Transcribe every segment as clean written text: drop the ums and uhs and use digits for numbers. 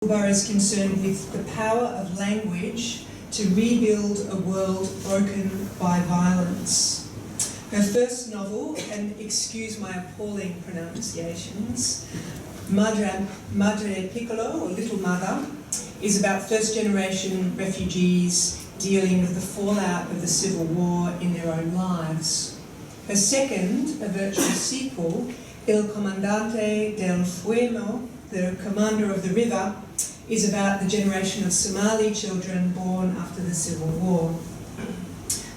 Ubah is concerned with the power of language to rebuild a world broken by violence. Her first novel, and excuse my appalling pronunciations, Madre Piccolo, or Little Mother, is about first-generation refugees dealing with the fallout of the Civil War in their own lives. Her second, a virtual sequel, El Comandante del Fuego, the Commander of the River, is about the generation of Somali children born after the Civil War.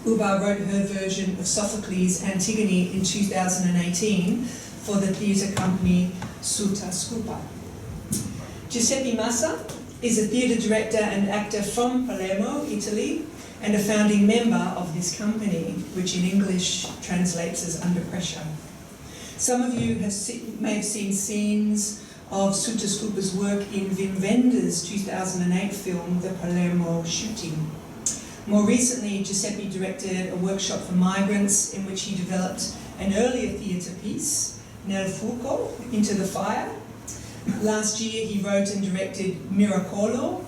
Ubah wrote her version of Sophocles' Antigone in 2018 for the theatre company Suta Scupa. Giuseppe Massa is a theatre director and actor from Palermo, Italy, and a founding member of this company, which in English translates as Under Pressure. Some of you may have seen scenes of Suta Scupa's work in Wim Wenders' 2008 film, The Palermo Shooting. More recently, Giuseppe directed a workshop for migrants in which he developed an earlier theatre piece, Nel Fuoco, Into the Fire. Last year, he wrote and directed Miracle,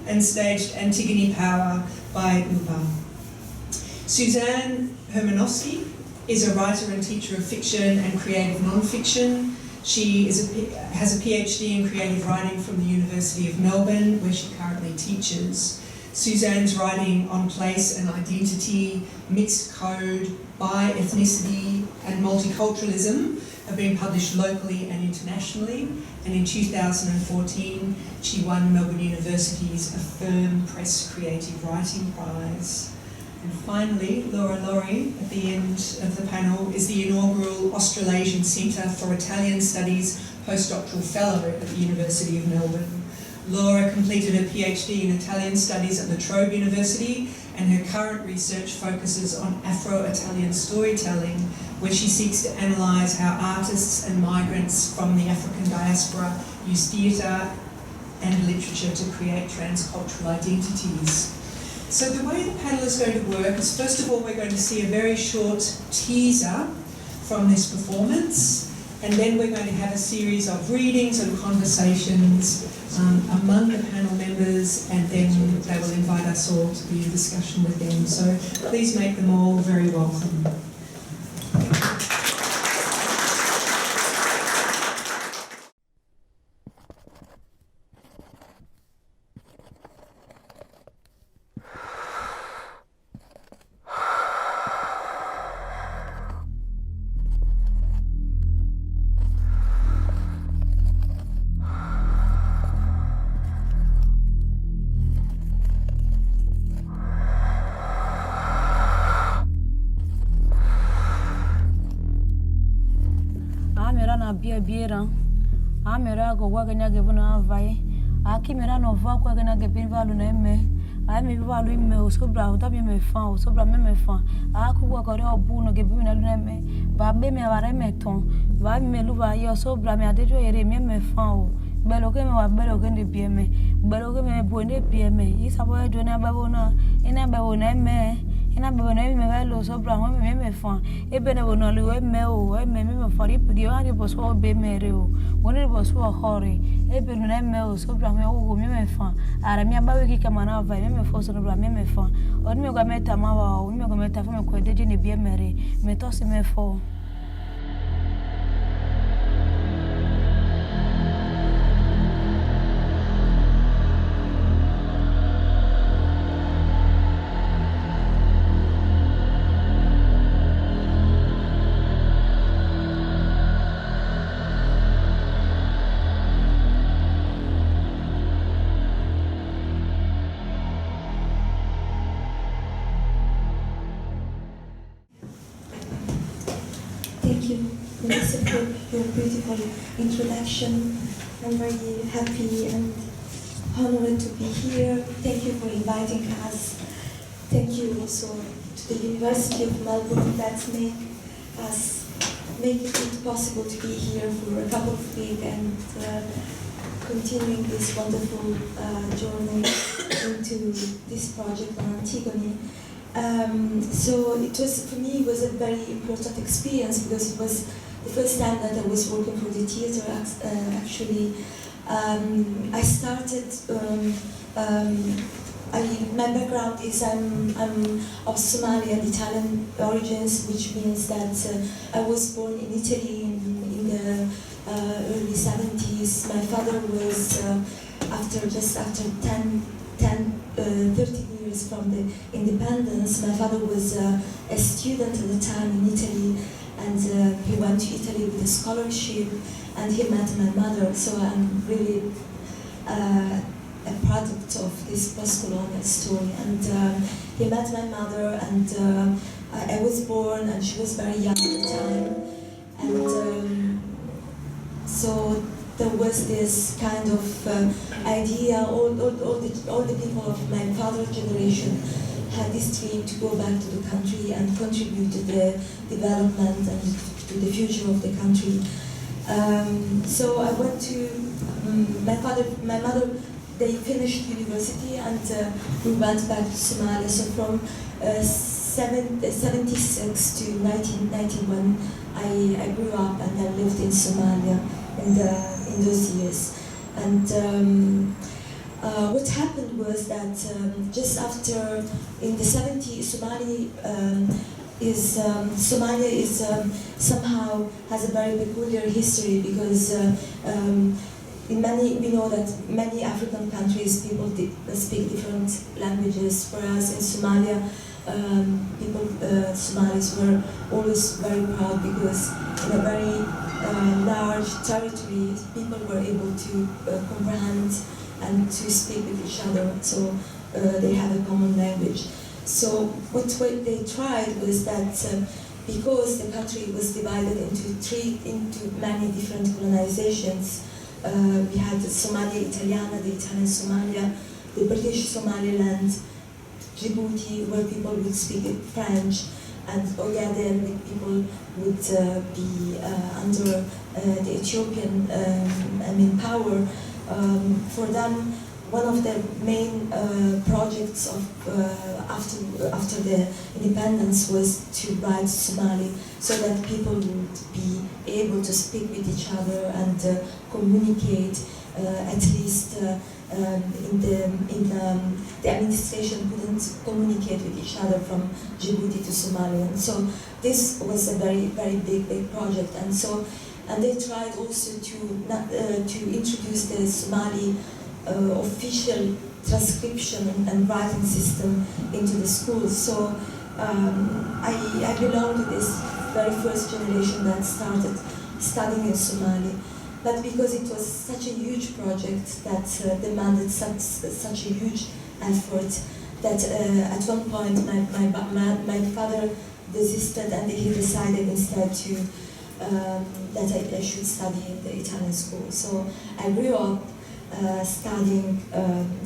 and staged Antigone Power by Ubah. Suzanne Hermanoczki is a writer and teacher of fiction and creative non-fiction. She has a PhD in creative writing from the University of Melbourne, where she currently teaches. Suzanne's writing on place and identity, mixed code, bi-ethnicity, and multiculturalism have been published locally and internationally, and in 2014 she won Melbourne University's Affirm Press Creative Writing Prize. And finally, Laura Laurie, at the end of the panel, is the inaugural Australasian Centre for Italian Studies postdoctoral fellow at the University of Melbourne. Laura completed her PhD in Italian Studies at La Trobe University, and her current research focuses on Afro-Italian storytelling, where she seeks to analyse how artists and migrants from the African diaspora use theatre and literature to create transcultural identities. So the way the panel is going to work is, first of all, we're going to see a very short teaser from this performance, and then we're going to have a series of readings and conversations among the panel members, and then they will invite us all to be in discussion with them. So please make them all very welcome. Biera amera go waganya gebuna vai akimera no va kwa gana gebin valu na me ai me valu me osobra uta me fa osobra me fa aku wa gore obu no gebin na lu na me ba be me ware me ton ba me lu va yo osobra me adejo yere me fa o belo ke me wa belo ke ne bie me belo ke me bo ne bie me isabo ejo na ba bona ina ba bona me ina bebe na me velo sopra me fa e bene wono le me o me fari pdio ari boso be mere o woni boso hore e bene na me o sopra me o me fa ara mi abawe ki kama na vai me fo so no me fa o ni me go meta ma wa o ni me go meta fa me ko deje ne bie mere me to se me fo. Your beautiful introduction. I'm very happy and honored to be here. Thank you for inviting us. Thank you also to the University of Melbourne that make it possible to be here for a couple of weeks and continuing this wonderful journey into this project on Antigone. So it was, for me, it was a very important experience because it was the first time that I was working for the theatre, actually I started. My background is I'm of Somali and Italian origins, which means that I was born in Italy in the early 70s. My father was just after 30 years from the independence. My father was a student at the time in Italy, and he went to Italy with a scholarship, and he met my mother. So I'm really a product of this postcolonial story. And he met my mother, and I was born, and she was very young at the time. And so there was this kind of idea. All the people of my father's generation had this dream to go back to the country and contribute to the development and to the future of the country. So I went to my mother. They finished university, and we went back to Somalia. So from 76 to 1991, I grew up and I lived in Somalia in those years. And what happened was that just after, in the 70s, Somalia is somehow has a very peculiar history, because we know that many African countries people speak different languages. Whereas in Somalia, Somalis were always very proud, because in a very large territory, people were able to comprehend and to speak with each other. So they have a common language. So what they tried was that because the country was divided into many different colonizations. We had the Somalia Italiana, the Italian Somalia, the British Somaliland, Djibouti, where people would speak French, and Ogaden, where people would be under the Ethiopian power. For them, one of the main projects of after the independence was to write Somali, so that people would be able to speak with each other and communicate. At least the administration couldn't communicate with each other from Djibouti to Somalia. And so this was a very, very big project. And they tried also to introduce the Somali official transcription and writing system into the schools. So I belong to this very first generation that started studying in Somali. But because it was such a huge project that demanded such a huge effort, that at one point my father desisted, and he decided instead that I should study in the Italian school. So I grew up studying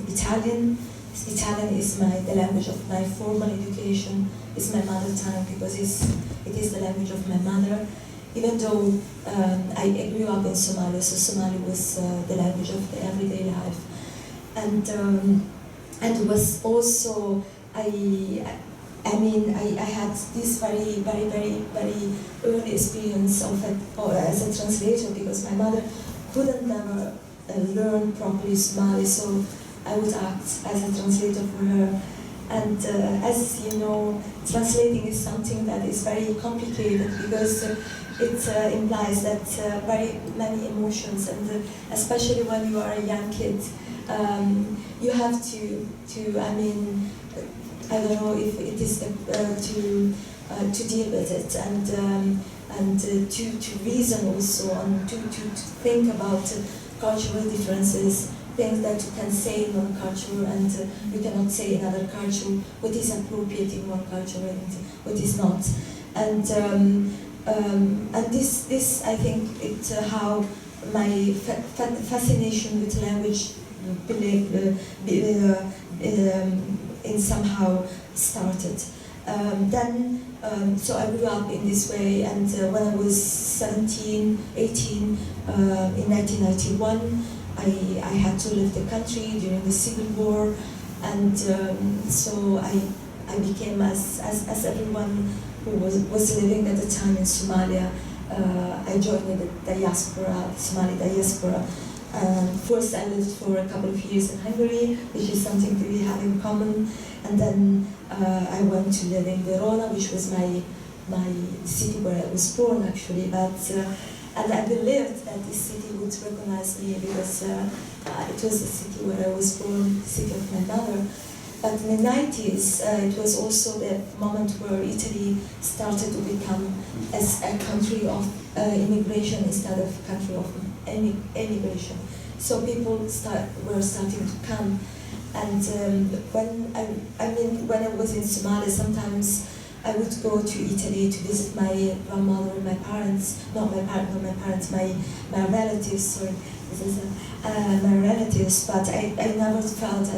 Italian. Italian is the language of my formal education. It's my mother tongue, because it is the language of my mother. Even though I grew up in Somalia, so Somali was the language of the everyday life, and it was also I had this very early experience as a translator, because my mother couldn't never learn properly Somali, so I would act as a translator for her. And as you know, translating is something that is very complicated, because it implies that very many emotions, and especially when you are a young kid, you have to I don't know if it is to deal with it, and to reason also, and to think about cultural differences, things that you can say in one culture and you cannot say in another culture, what is appropriate in one culture and what is not. And this I think it's how my fascination with language in somehow started. So I grew up in this way, and when I was 17, 18, in 1991, I had to leave the country during the Civil War, and so I became, as everyone who was living at the time in Somalia, I joined the diaspora, the Somali diaspora, First, I lived for a couple of years in Hungary, which is something that we have in common. And then I went to live in Verona, which was my city where I was born, actually. And I believed that this city would recognize me because it was the city where I was born, the city of my mother. But in the 90s, it was also the moment where Italy started to become as a country of immigration instead of a country of emigration. So people were starting to come. And when I was in Somalia, sometimes I would go to Italy to visit my grandmother and my parents, my relatives, sorry, my relatives, but I never felt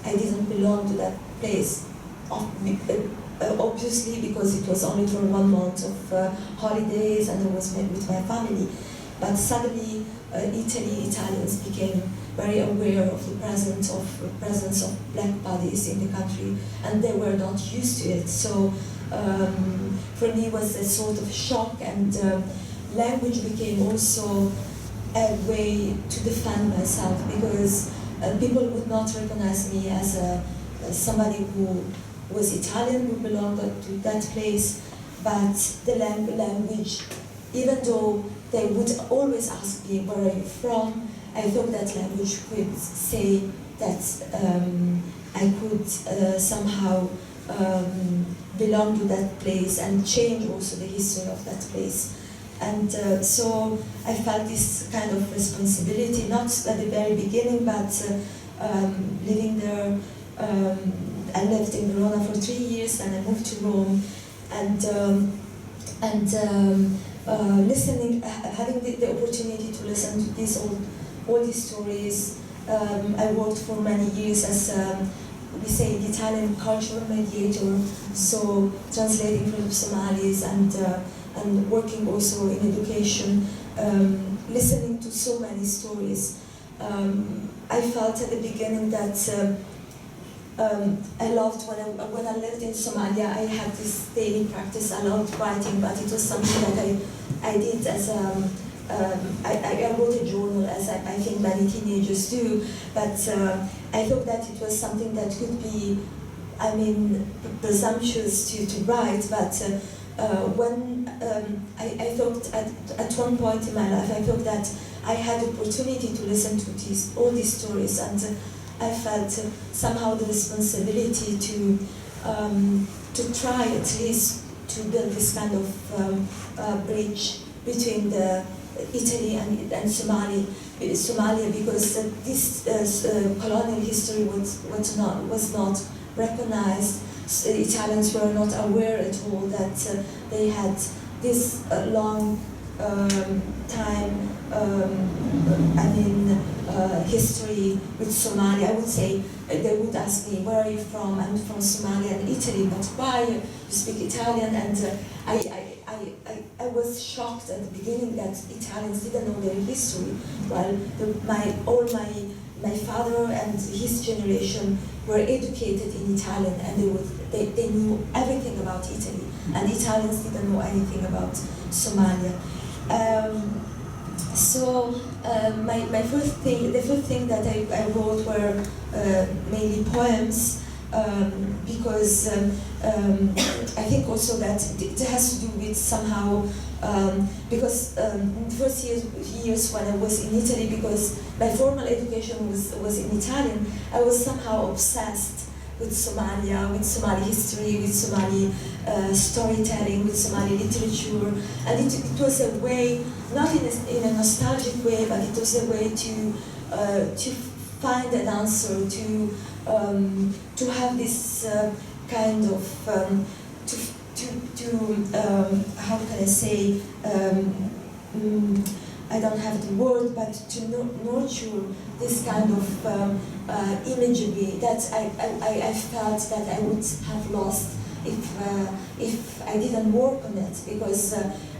I didn't belong to that place. Obviously, because it was only for 1 month of holidays and I was with my family. But suddenly, Italians became very aware of the presence of black bodies in the country, and they were not used to it. So for me, it was a sort of shock, and language became also a way to defend myself, because people would not recognize me as somebody who was Italian, who belonged to that place, but the language, even though they would always ask me, where are you from? I thought that language could say that I could somehow belong to that place and change also the history of that place. And so I felt this kind of responsibility, not at the very beginning, but living there. I lived in Verona for 3 years, and I moved to Rome, listening, having the opportunity to listen to all these stories. I worked for many years as we say the Italian cultural mediator, so translating from Somalis and working also in education, listening to so many stories. I felt at the beginning that I loved when I lived in Somalia. I had this daily practice. I loved writing, but it was something that I did as I wrote a journal, as I think many teenagers do. But I thought that it was something that could be, presumptuous to write. But when I thought at one point in my life, I thought that I had the opportunity to listen to all these stories, and I felt somehow the responsibility to try at least to build this kind of bridge between Italy and Somalia, because this colonial history was not recognized. Italians were not aware at all that they had this long time, history with Somalia. I would say they would ask me, where are you from? I'm from Somalia and Italy, but why you speak Italian? And I was shocked at the beginning that Italians didn't know their history. Well, my father and his generation were educated in Italian, and they knew everything about Italy, and Italians didn't know anything about Somalia. The first thing that I wrote were mainly poems, because I think also that it has to do with somehow, because in the first years when I was in Italy, because my formal education was in Italian, I was somehow obsessed with Somalia, with Somali history, with Somali storytelling, with Somali literature, and it was a way, not in a nostalgic way, but it was a way to find an answer, to have this kind of how can I say, I don't have the word, but to nurture this kind of imagery that I felt that I would have lost if I didn't work on it, because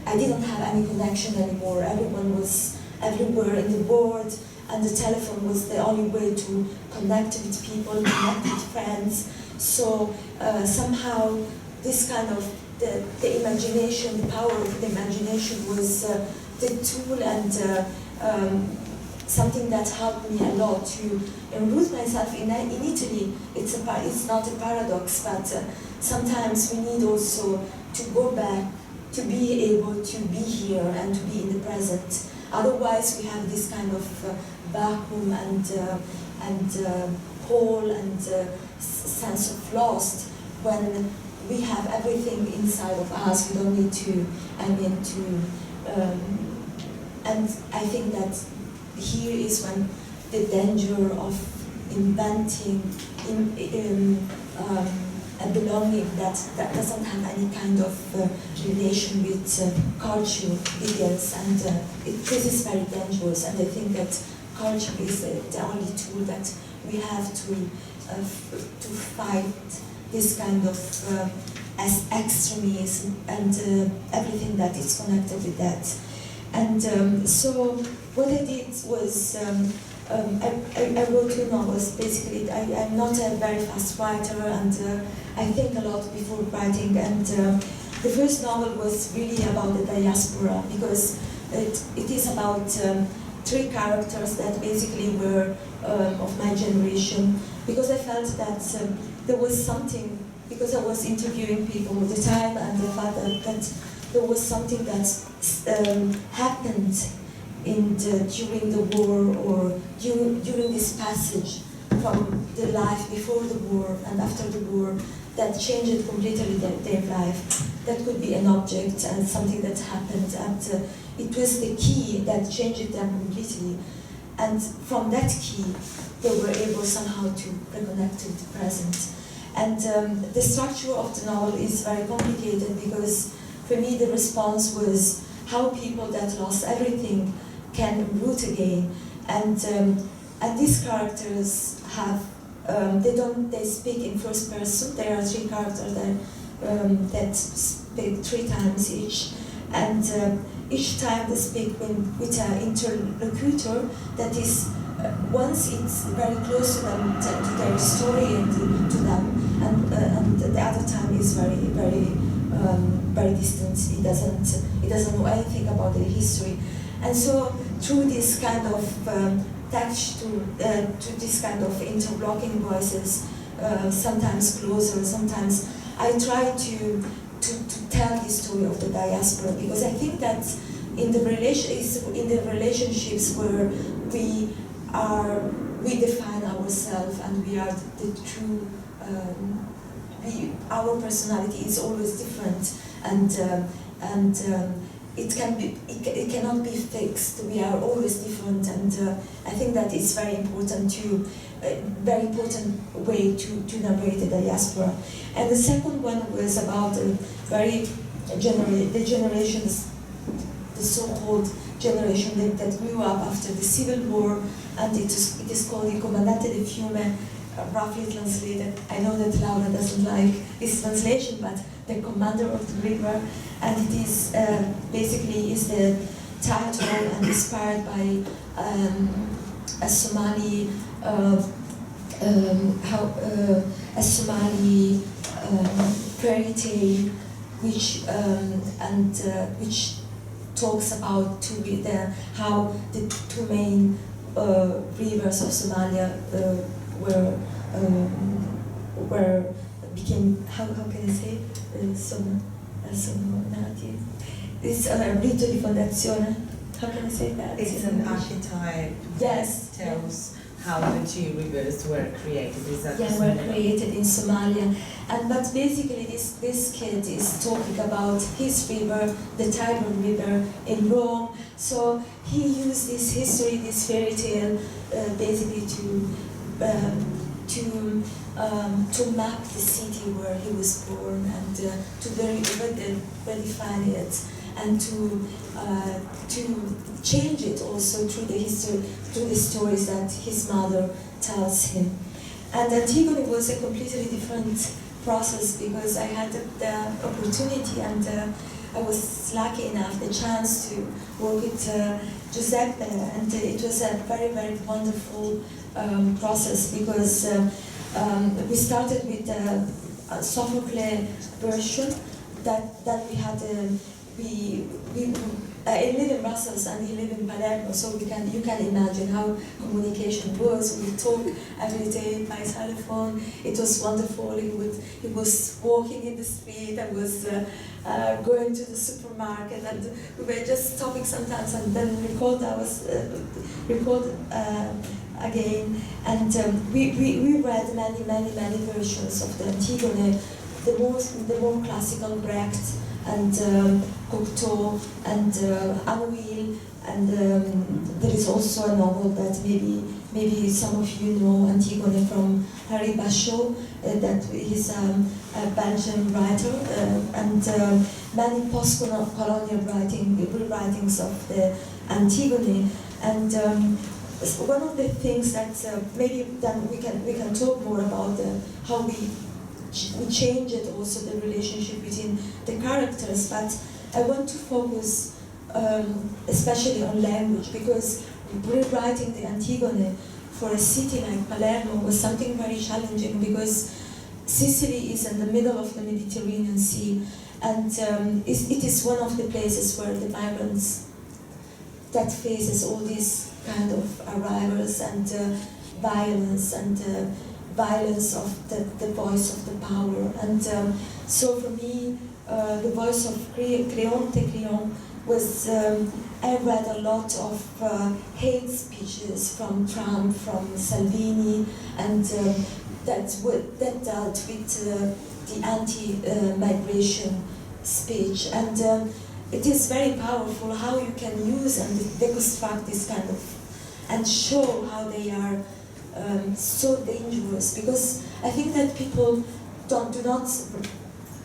I didn't have any connection anymore. Everyone was everywhere in the world, and the telephone was the only way to connect with people, connect with friends. So somehow this kind of the imagination, the power of the imagination was the tool and something that helped me a lot to root myself in Italy. It's not a paradox, but sometimes we need also to go back to be able to be here and to be in the present. Otherwise, we have this kind of vacuum and hole and sense of lost when we have everything inside of us. We don't need to, and I think that here is when the danger of inventing a belonging that doesn't have any kind of relation with culture begins, and this is very dangerous. And I think that culture is the only tool that we have to fight this kind of as extremism and everything that is connected with that. And so what I did was I wrote 2 novels. Basically, I'm not a very fast writer, and I think a lot before writing. And the first novel was really about the diaspora, because it is about 3 characters that basically were of my generation, because I felt that there was something, because I was interviewing people all the time, and I felt that there was something that happened during the war, or during this passage from the life before the war and after the war, that changed completely their life. That could be an object and something that happened, and it was the key that changed them completely. And from that key, they were able somehow to reconnect to the present. And the structure of the novel is very complicated, because for me the response was how people that lost everything can root again. And these characters have, they speak in first person. There are 3 characters that speak 3 times each. And each time they speak with an interlocutor that is, once it's very close to them, to their story and to them, and the other time is very, very, very distant. It doesn't know anything about their history. And so through this kind of touch to this kind of interlocking voices, sometimes closer, sometimes I try to tell the story of the diaspora, because I think that in the relationships where we define ourselves and we are the true, our personality is always different, and it cannot be fixed. We are always different, and I think that it's very important very important way to narrate the diaspora. And the second one was about the generations, the so-called generation that grew up after the Civil War, and it is called Il Comandante del Fiume, roughly translated. I know that Laura doesn't like this translation, but the commander of the river, and it is basically is the title and inspired by a Somali fairy tale, which talks about how the 2 main rivers of Somalia became, how can I say, it's a rito di fondazione. How can I say that? It's an archetype. Yes. That tells how the 2 rivers were created. Is that were created in Somalia. But basically this kid is talking about his river, the Tiber River in Rome. So he used this history, this fairy tale, basically to map the city where he was born, and to redefine it, and to change it also through the history, through the stories that his mother tells him. And Antigone was a completely different process, because I had the opportunity, and I was lucky enough, the chance to work with Giuseppe, and it was a very, very wonderful process, because we started with a Sophocles version, that we had I live in Brussels and he live in Palermo, so you can imagine how communication was. We talk every day by telephone. It was wonderful. He was walking in the street. I was going to the supermarket, and we were just talking sometimes, and then record again. And we read many versions of the Antigone, the more classical Brecht and Cocteau and Anouilh, and there is also a novel that maybe some of you know, Antigone, from Harry Bachot, that is a Belgian writer, and many post-colonial rewritings of the Antigone. And one of the things that maybe then we can talk more about how we changed also the relationship between the characters, but I want to focus especially on language, because rewriting the Antigone for a city like Palermo was something very challenging, because Sicily is in the middle of the Mediterranean Sea, and it is one of the places where the migrants that faces all these kind of arrivals and violence of the voice of the power. And so for me, the voice of Créon was, I read a lot of hate speeches from Trump, from Salvini, and that dealt with the anti-migration speech. And it is very powerful how you can use and deconstruct this kind of, and show how they are so dangerous, because I think that people do not,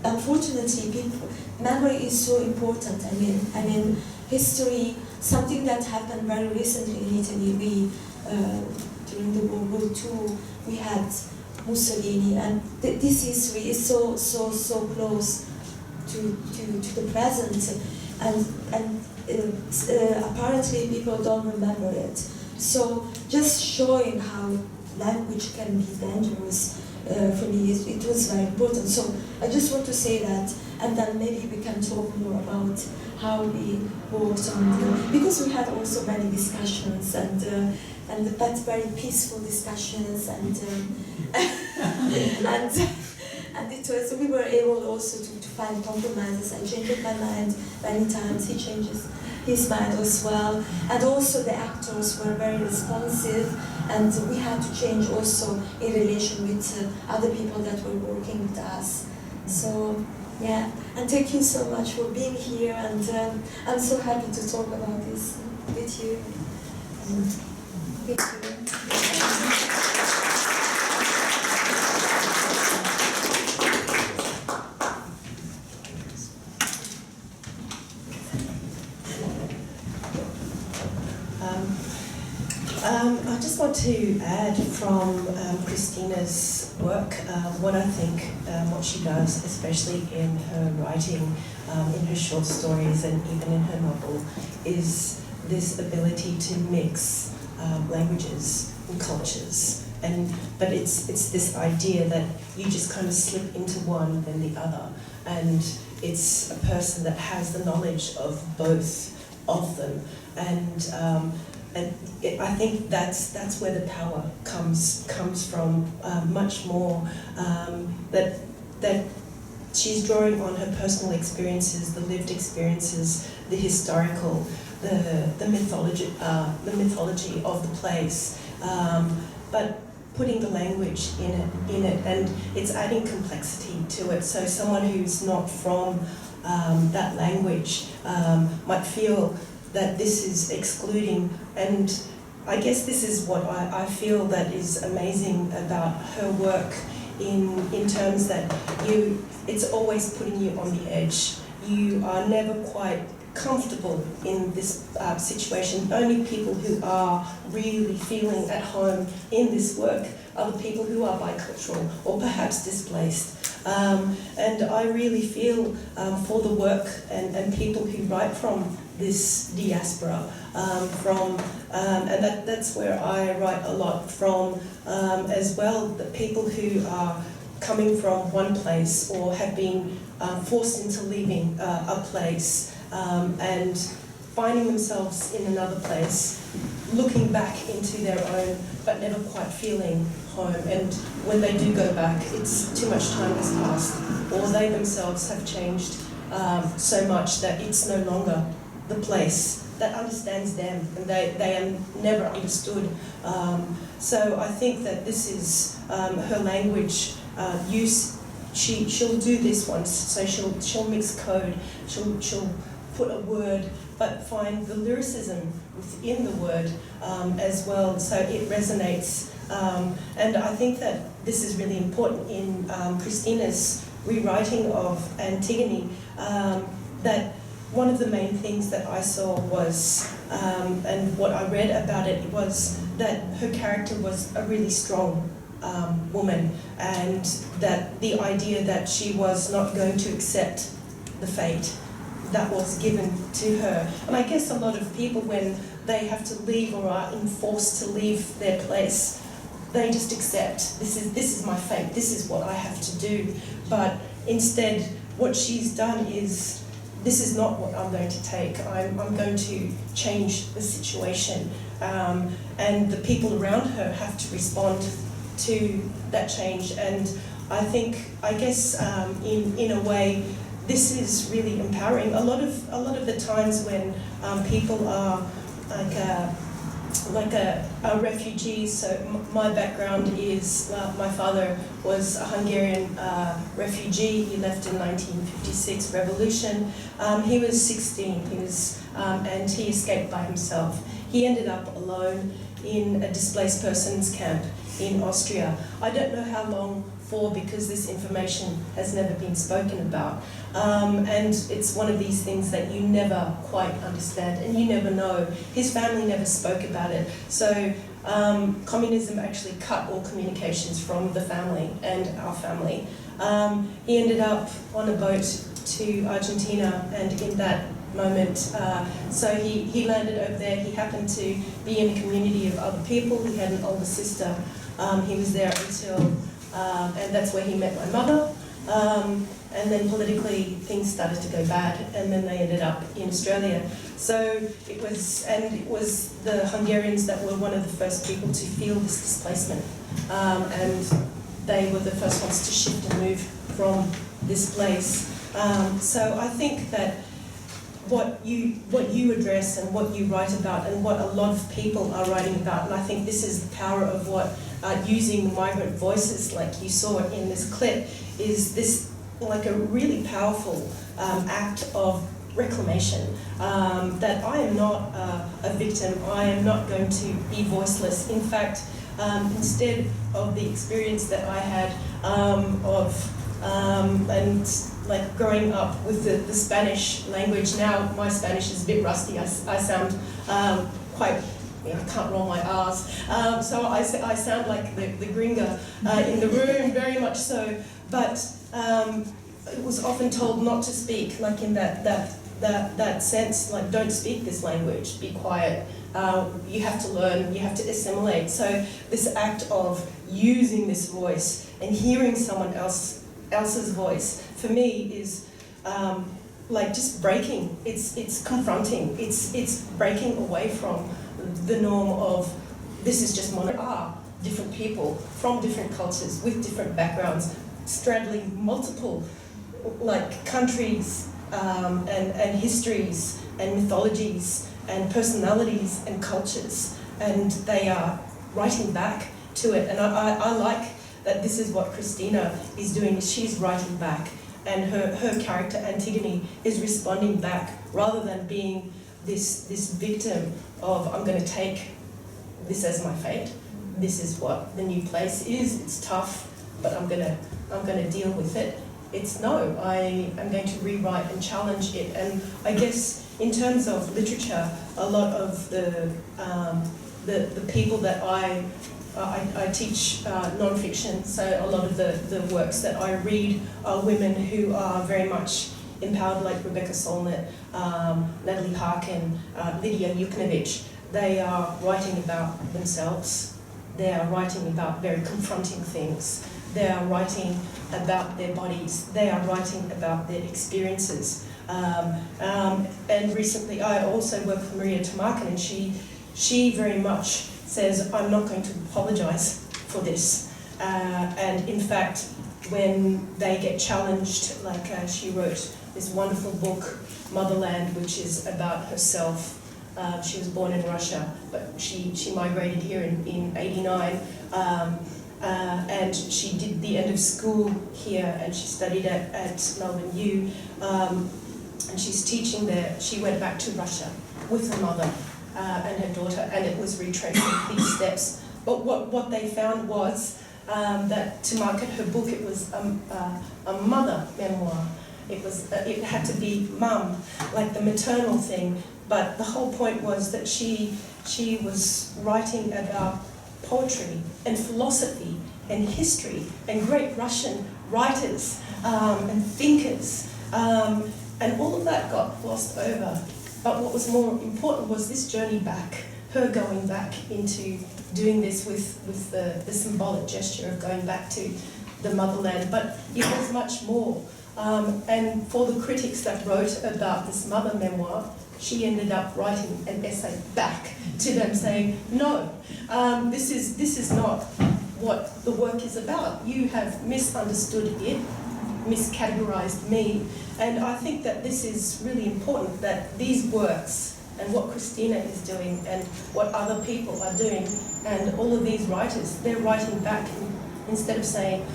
unfortunately, memory is so important. I mean, history, something that happened very recently in Italy, during the World War II, we had Mussolini, and this history is so close to the present, and apparently people don't remember it. So just showing how language can be dangerous, for me, it was very important. So I just want to say that, and then maybe we can talk more about how we worked on because we had also many discussions, and but very peaceful discussions, and and it was, we were able also to find compromises. I changed my mind many times, he changes his mind as well, and also the actors were very responsive, and we had to change also in relation with other people that were working with us. So yeah, and thank you so much for being here, and I'm so happy to talk about this with you. Thank you. I just want to add from Christina's work what I think what she does, especially in her writing, in her short stories and even in her novel, is this ability to mix languages and cultures. But it's this idea that you just kind of slip into one then the other, and it's a person that has the knowledge of both of them, and I think that's where the power comes from, much more that she's drawing on her personal experiences, the lived experiences, the historical, the mythology of the place, but putting the language in it, and it's adding complexity to it. So someone who's not from that language might feel that this is excluding, and I guess this is what I feel that is amazing about her work in terms that it's always putting you on the edge. You are never quite comfortable in this situation. Only people who are really feeling at home in this work are the people who are bicultural or perhaps displaced. And I really feel for the work and people who write from this diaspora, and that's where I write a lot from as well, the people who are coming from one place or have been forced into leaving a place, and finding themselves in another place, looking back into their own, but never quite feeling home. And when they do go back, it's too much time has passed, or they themselves have changed so much that it's no longer the place that understands them, and they are never understood. So I think that this is her language use. She'll do this once, so she'll mix code, she'll put a word, but find the lyricism within the word as well, so it resonates. And I think that this is really important in Christina's rewriting of Antigone, that one of the main things that I saw was, and what I read about it, was that her character was a really strong woman, and that the idea that she was not going to accept the fate that was given to her. And I guess a lot of people, when they have to leave or are enforced to leave their place, they just accept, this is my fate, this is what I have to do. But instead, what she's done is, this is not what I'm going to take. I'm going to change the situation. And the people around her have to respond to that change. And I guess in a way, this is really empowering. A lot of the times when people are like a refugee. So my background is, my father was a Hungarian refugee. He left in 1956 revolution. He was 16. And he escaped by himself. He ended up alone in a displaced persons camp in Austria. I don't know how long for, because this information has never been spoken about. And it's one of these things that you never quite understand, and you never know. His family never spoke about it. So communism actually cut all communications from the family and our family. He ended up on a boat to Argentina, and in that moment, so he landed over there. He happened to be in a community of other people. He had an older sister. He was there until, and that's where he met my mother. And then politically things started to go bad, and then they ended up in Australia. So it was the Hungarians that were one of the first people to feel this displacement, and they were the first ones to shift and move from this place. So I think that what you address and what you write about, and what a lot of people are writing about, and I think this is the power of what using migrant voices, like you saw it in this clip, is this like a really powerful act of reclamation, that I am not a victim, I am not going to be voiceless. In fact, instead of the experience that I had and like growing up with the Spanish language, now my Spanish is a bit rusty, I sound quite, I can't roll my R's, so I sound like the gringa in the room, very much so, but it was often told not to speak, like in that sense, like don't speak this language, be quiet, you have to learn, you have to assimilate. So this act of using this voice and hearing someone else's voice, for me is like just breaking, it's confronting, it's breaking away from the norm of this is just mono. Different people from different cultures with different backgrounds, straddling multiple like countries and histories and mythologies and personalities and cultures, and they are writing back to it. And I like that this is what Cristina is doing, is she's writing back, and her character Antigone is responding back, rather than being this victim of, I'm going to take this as my fate, this is what the new place is, it's tough, but I'm going to deal with it. It's no, I am going to rewrite and challenge it. And I guess in terms of literature, a lot of the people that I teach non-fiction, so a lot of the works that I read are women who are very much empowered, like Rebecca Solnit, Natalie Harkin, Lydia Yuknovich. They are writing about themselves. They are writing about very confronting things. They are writing about their bodies. They are writing about their experiences. And recently I also worked with Maria Tomarkin, and she very much says, I'm not going to apologise for this. And in fact, when they get challenged, like she wrote this wonderful book, Motherland, which is about herself. She was born in Russia, but she migrated here in '89. And she did the end of school here, and she studied at Melbourne U, and she's teaching there. She went back to Russia with her mother and her daughter, and it was retracing these steps. But what they found was that to market her book, it was a mother memoir. It had to be mum, like the maternal thing. But the whole point was that she was writing about poetry and philosophy and history and great Russian writers and thinkers, and all of that got glossed over. But what was more important was this journey back, her going back into doing this with the symbolic gesture of going back to the motherland. But it was much more. And for the critics that wrote about this mother memoir, she ended up writing an essay back to them saying, no, this is not what the work is about. You have misunderstood it, miscategorized me. And I think that this is really important, that these works and what Cristina is doing and what other people are doing and all of these writers, they're writing back instead of saying,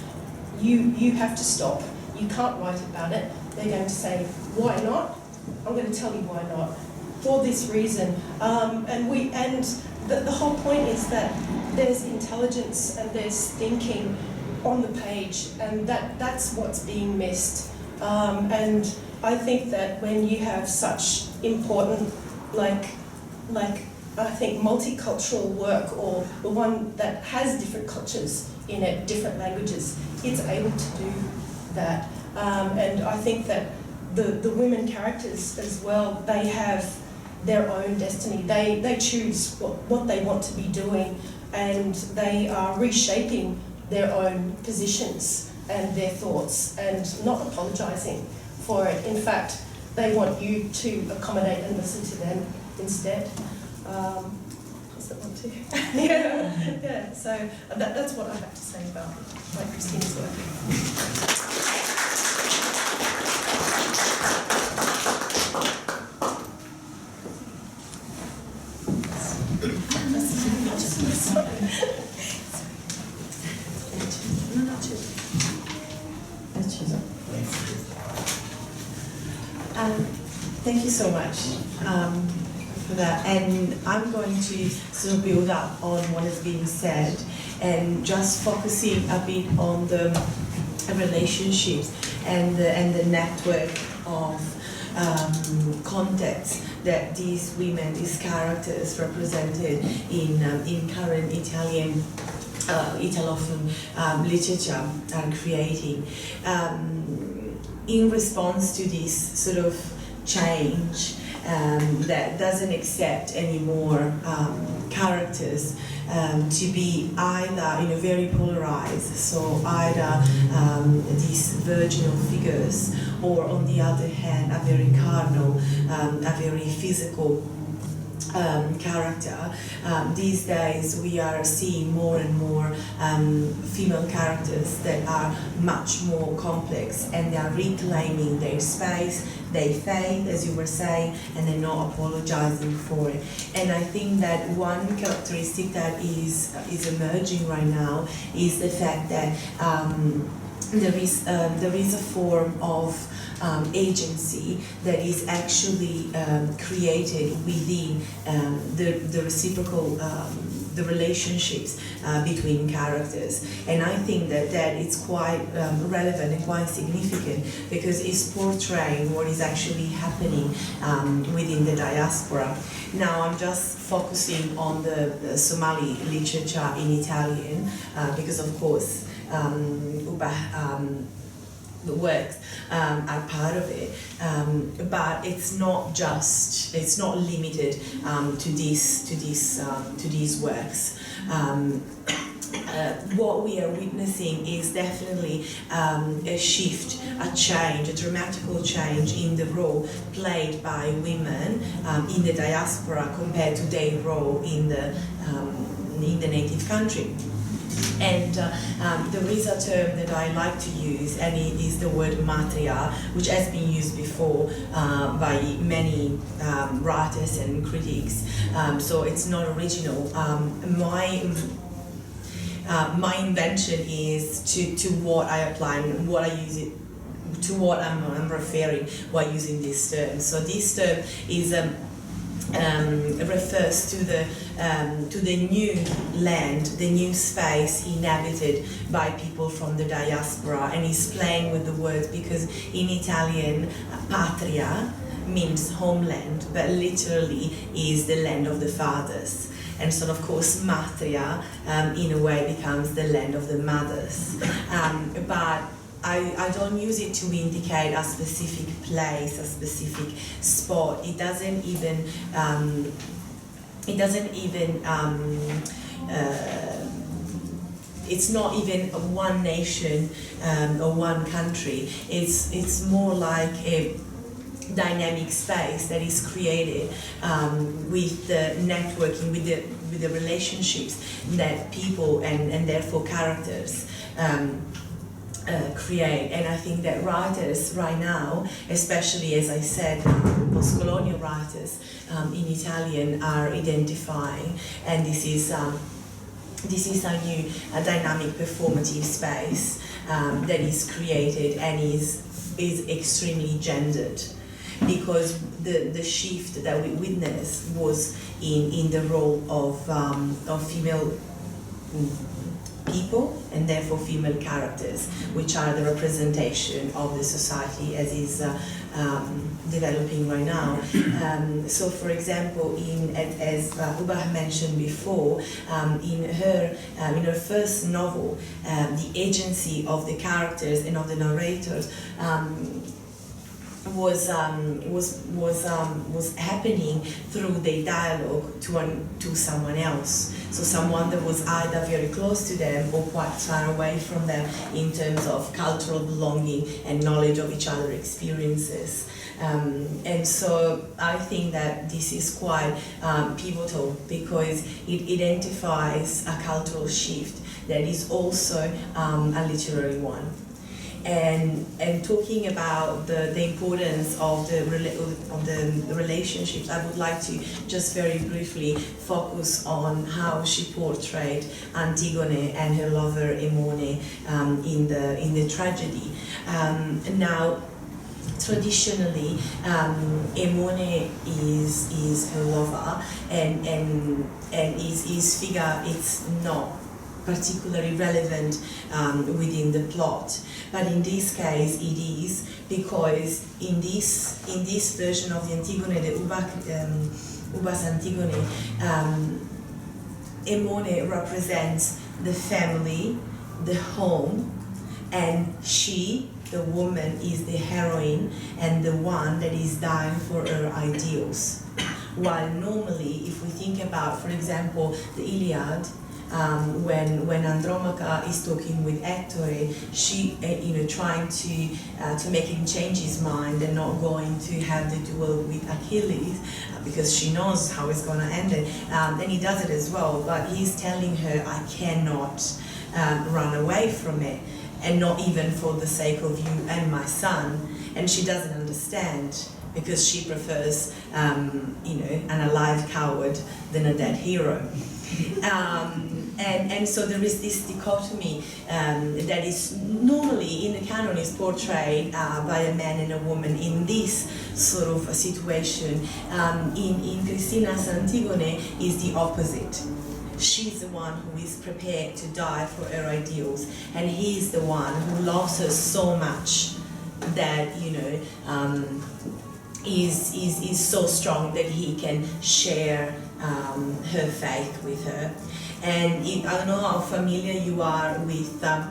you have to stop, you can't write about it. They're going to say, why not? I'm going to tell you why not. For this reason. And the whole point is that there's intelligence and there's thinking on the page, and that's what's being missed. And I think that when you have such important, like I think multicultural work, or the one that has different cultures in it, different languages, it's able to do that. And I think that the women characters as well, they have their own destiny. They choose what they want to be doing, and they are reshaping their own positions and their thoughts and not apologising for it. In fact, they want you to accommodate and listen to them instead. What's that one too? yeah. So that's what I have to say about Cristina's work. Thank you so much for that, and I'm going to sort of build up on what has been said and just focusing a bit on the relationships and the network of contexts that these women, these characters represented in current Italian Italophone literature are creating. In response to this sort of change that doesn't accept any more characters to be either very polarized, so either these virginal figures, or on the other hand a very carnal, a very physical character. These days we are seeing more and more female characters that are much more complex, and they are reclaiming their space, their faith, as you were saying, and they're not apologizing for it. And I think that one characteristic that is emerging right now is the fact that there is a form of agency that is actually created within the reciprocal the relationships between characters. And I think that it's quite relevant and quite significant, because it's portraying what is actually happening within the diaspora. Now I'm just focusing on the Somali literature in Italian because of course Ubah works are part of it, but it's not limited to these works. what we are witnessing is definitely a shift, a change, a dramatical change in the role played by women in the diaspora compared to their role in the native country. And there is a term that I like to use, and it is the word matria, which has been used before by many writers and critics, so it's not original. My invention is to what I apply and what I use it to, what I'm referring while using this term. So this term is refers to the new land, the new space inhabited by people from the diaspora, and is playing with the words because in Italian, patria means homeland, but literally is the land of the fathers. And so, of course, matria in a way becomes the land of the mothers. But I don't use it to indicate a specific place, a specific spot. It doesn't even. It's not even one nation or one country. It's more like a dynamic space that is created with the networking, with the relationships that people and therefore characters create. And I think that writers right now, especially as I said, postcolonial writers in Italian are identifying, and this is a new dynamic performative space that is created and is extremely gendered, because the shift that we witnessed was in the role of female people, and therefore female characters, which are the representation of the society as is developing right now. So, for example, as Ubah mentioned before, in her first novel, the agency of the characters and of the narrators was happening through their dialogue to someone else. So someone that was either very close to them or quite far away from them in terms of cultural belonging and knowledge of each other's experiences. And so I think that this is quite pivotal, because it identifies a cultural shift that is also a literary one. And talking about the importance of the relationships, I would like to just very briefly focus on how she portrayed Antigone and her lover Hermone in the tragedy. Now, traditionally, Hermone is her lover, and his figure is not particularly relevant within the plot. But in this case it is, because in this version of the Antigone, the Ubah's Antigone, Hermone represents the family, the home, and she, the woman, is the heroine and the one that is dying for her ideals. While normally, if we think about, for example, the Iliad, when Andromache is talking with Hector, she, trying to make him change his mind and not going to have the duel with Achilles, because she knows how it's going to end it. Then he does it as well, but he's telling her, I cannot run away from it, and not even for the sake of you and my son. And she doesn't understand, because she prefers, an alive coward than a dead hero. And so there is this dichotomy that is normally in the canon is portrayed by a man and a woman in this sort of a situation. In Cristina's Antigone is the opposite. She's the one who is prepared to die for her ideals, and he's the one who loves her so much that is so strong that he can share her faith with her. And I don't know how familiar you are with the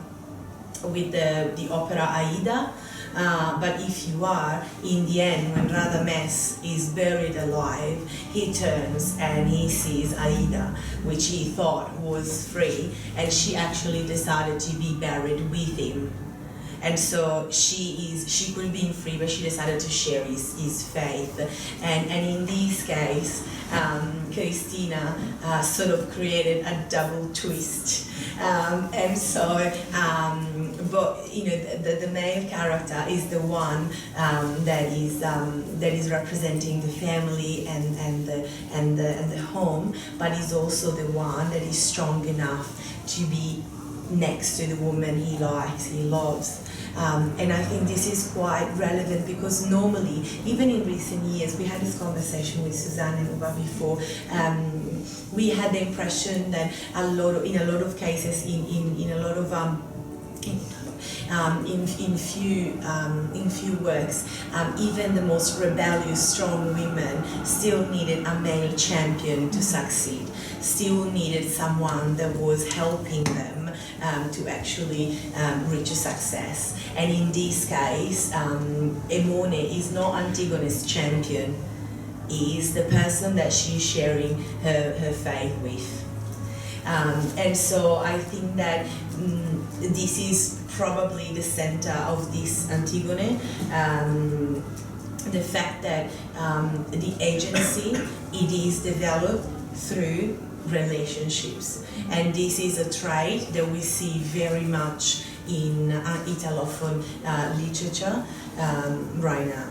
opera Aida, but if you are, in the end, when Radames is buried alive, he turns and he sees Aida, which he thought was free, and she actually decided to be buried with him. And so she couldn't be free, but she decided to share his faith. And in this case, Cristina sort of created a double twist. And so, but you know, the male character is the one that is representing the family and the home, but is also the one that is strong enough to be next to the woman he likes, he loves. And I think this is quite relevant because normally, even in recent years, we had this conversation with Suzanne and Ubah before, we had the impression that in a lot of cases, in a lot of in few works, even the most rebellious, strong women still needed a male champion to succeed, still needed someone that was helping them to actually reach a success. And in this case, Hermone is not Antigone's champion, is the person that she's sharing her faith with. And so I think that this is probably the center of this Antigone, the fact that the agency, it is developed through relationships. And this is a trait that we see very much in Italophone literature right now.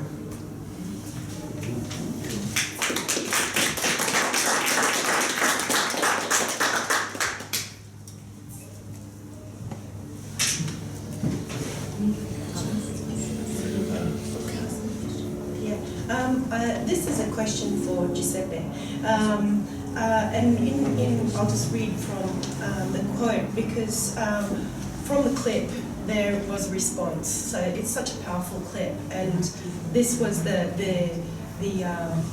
This is a question for Giuseppe. And I'll just read from the quote because from the clip there was a response. So it's such a powerful clip, and this was the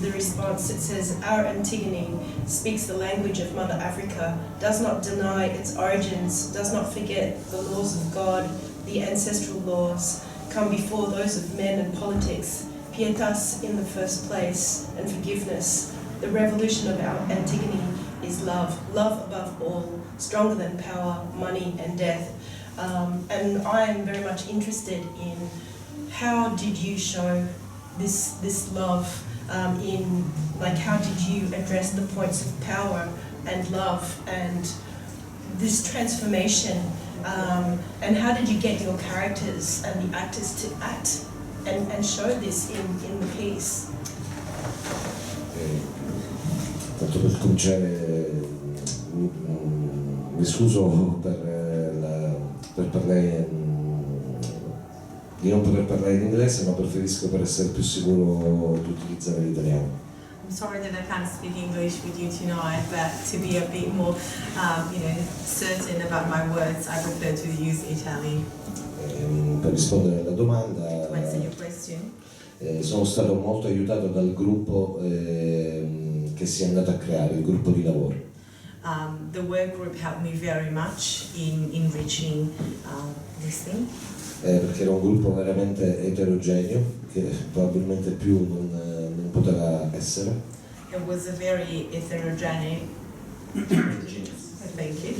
response. It says, "Our Antigone speaks the language of Mother Africa, does not deny its origins, does not forget the laws of God, the ancestral laws come before those of men and politics. Pietas in the first place, and forgiveness. The revolution of our Antigone is love, love above all, stronger than power, money, and death." And I am very much interested in how did you show this love in, like, how did you address the points of power and love and this transformation, and how did you get your characters and the actors to act and show this in the piece? Tanto per cominciare, mi scuso per parlare di non poter parlare in inglese, ma preferisco, per essere più sicuro, di utilizzare l'italiano. I'm sorry that I can't speak English with you tonight, but to be a bit more, certain about my words, I prefer to use Italian. Per rispondere alla domanda, To answer your question. sono stato molto aiutato dal gruppo che si è andato a creare, il gruppo di lavoro. The work group helped me very much in enriching this thing. Perché era un gruppo veramente eterogeneo, che probabilmente più non potrà essere. It was a very heterogeneous thank you,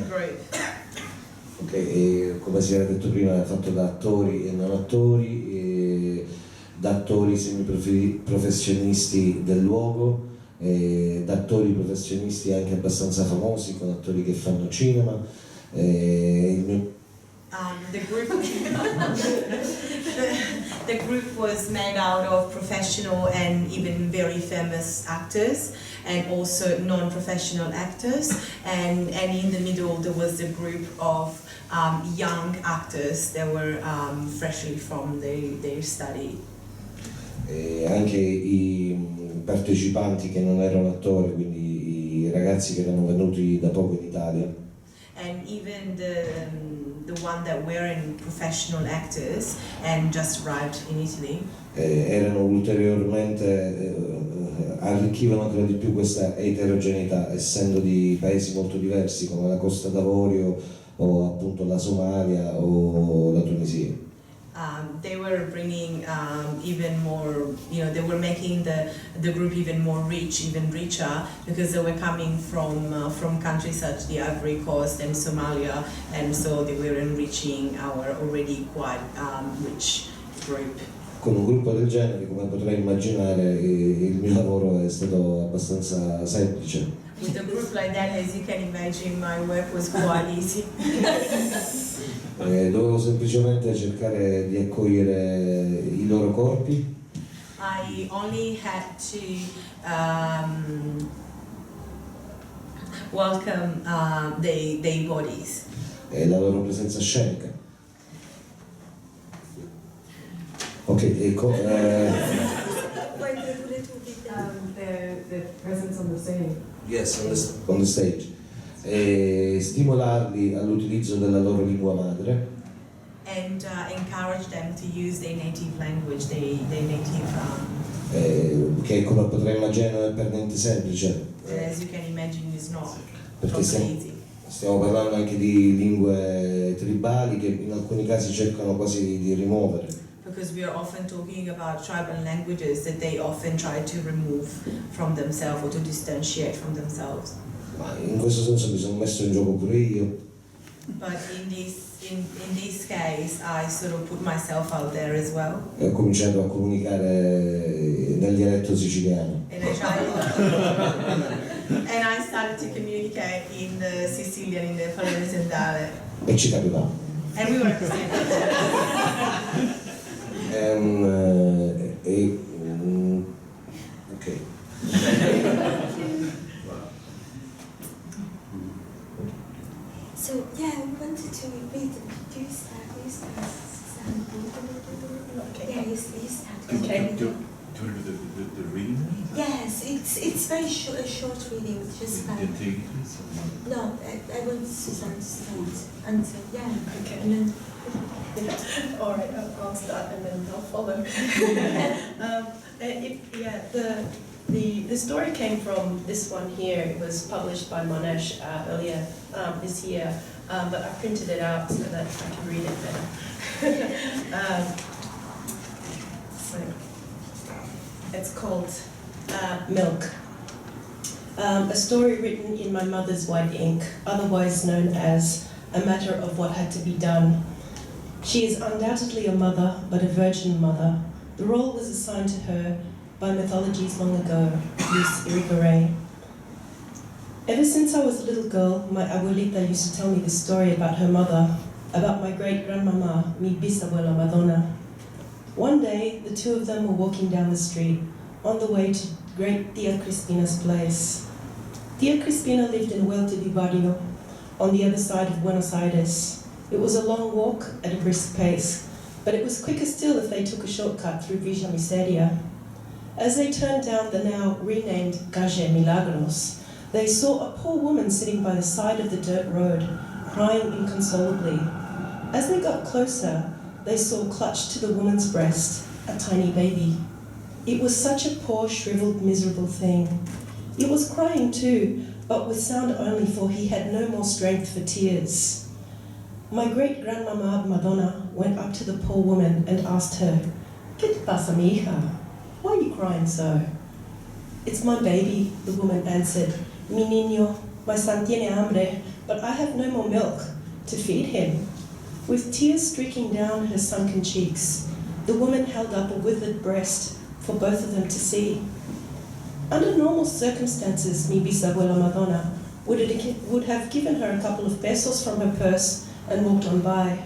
group. Okay, come si era detto prima, è fatto da attori e non attori, da attori semiprofessionisti del luogo, da attori professionisti anche abbastanza famosi, con attori che fanno cinema. The group was made out of professional and even very famous actors, and also non-professional actors, and in the middle there was a group of young actors that were freshly from their study. Anche i partecipanti che non erano attori, quindi i ragazzi che erano venuti da poco in Italia. And even the one that weren't professional actors and just arrived in Italy. Erano ulteriormente, arricchivano ancora di più questa eterogeneità, essendo di paesi molto diversi come la Costa d'Avorio o appunto la Somalia o la Tunisia. they were bringing even more, they were making the group even more rich, even richer, because they were coming from countries such as the Ivory Coast and Somalia, and so they were enriching our already quite rich group. Con un gruppo del genere, come potrai immaginare, il mio lavoro è stato abbastanza semplice. With a group like that, as you can imagine, my work was quite easy. Dovevo semplicemente cercare di accogliere i loro corpi. I only had to welcome their bodies. E la loro presenza scenica. Ok, ecco. The presence on the stage. Yes, on the stage. E stimolarli all'utilizzo della loro lingua madre. And encourage them to use their native language, their native. Che come potrai immaginare non è per niente semplice. As you can imagine, is not Perché totally easy. stiamo parlando anche di lingue tribali che in alcuni casi cercano quasi di rimuovere. Because we are often talking about tribal languages that they often try to remove from themselves or to distantiate from themselves. Ma in questo senso mi sono messo in gioco pure io. But in this case, I sort of put myself out there as well. E ho cominciato a comunicare nel dialetto siciliano. And I started to communicate in the Sicilian, in the Palermo dialect. E ci capitava. And we were Christian. Ok. So yeah, we wanted to read. Do you start, Suzanne? Okay. Yeah, you start. Okay. Do you want to do the reading? Yes, it's very short, a short reading, just The like. Antigone? No, I want Suzanne to start until Okay. and then. All right, I'll start and then I'll follow. The story came from this one here. It was published by Monash earlier this year, but I printed it out so that I can read it better. So it's called Milk. A story written in my mother's white ink, otherwise known as A Matter of What Had to Be Done. She is undoubtedly a mother, but a virgin mother. The role was assigned to her by mythologies long ago, used Irigaray. Ever since I was a little girl, my abuelita used to tell me this story about her mother, about my great-grandmama, mi bisabuela Madonna. One day, the two of them were walking down the street, on the way to great Tia Cristina's place. Tia Cristina lived in a well-to-do barrio, on the other side of Buenos Aires. It was a long walk at a brisk pace, but it was quicker still if they took a shortcut through Villa Miseria. As they turned down the now renamed Calle Milagros, they saw a poor woman sitting by the side of the dirt road, crying inconsolably. As they got closer, they saw clutched to the woman's breast a tiny baby. It was such a poor, shriveled, miserable thing. It was crying too, but with sound only, for he had no more strength for tears. My great-grandmama Madonna went up to the poor woman and asked her, "¿Qué te pasa, mi hija? Why are you crying so?" "It's my baby," the woman answered. "Mi niño, my son tiene hambre, but I have no more milk to feed him." With tears streaking down her sunken cheeks, the woman held up a withered breast for both of them to see. Under normal circumstances, mi bisabuela Madonna would have given her a couple of pesos from her purse and walked on by.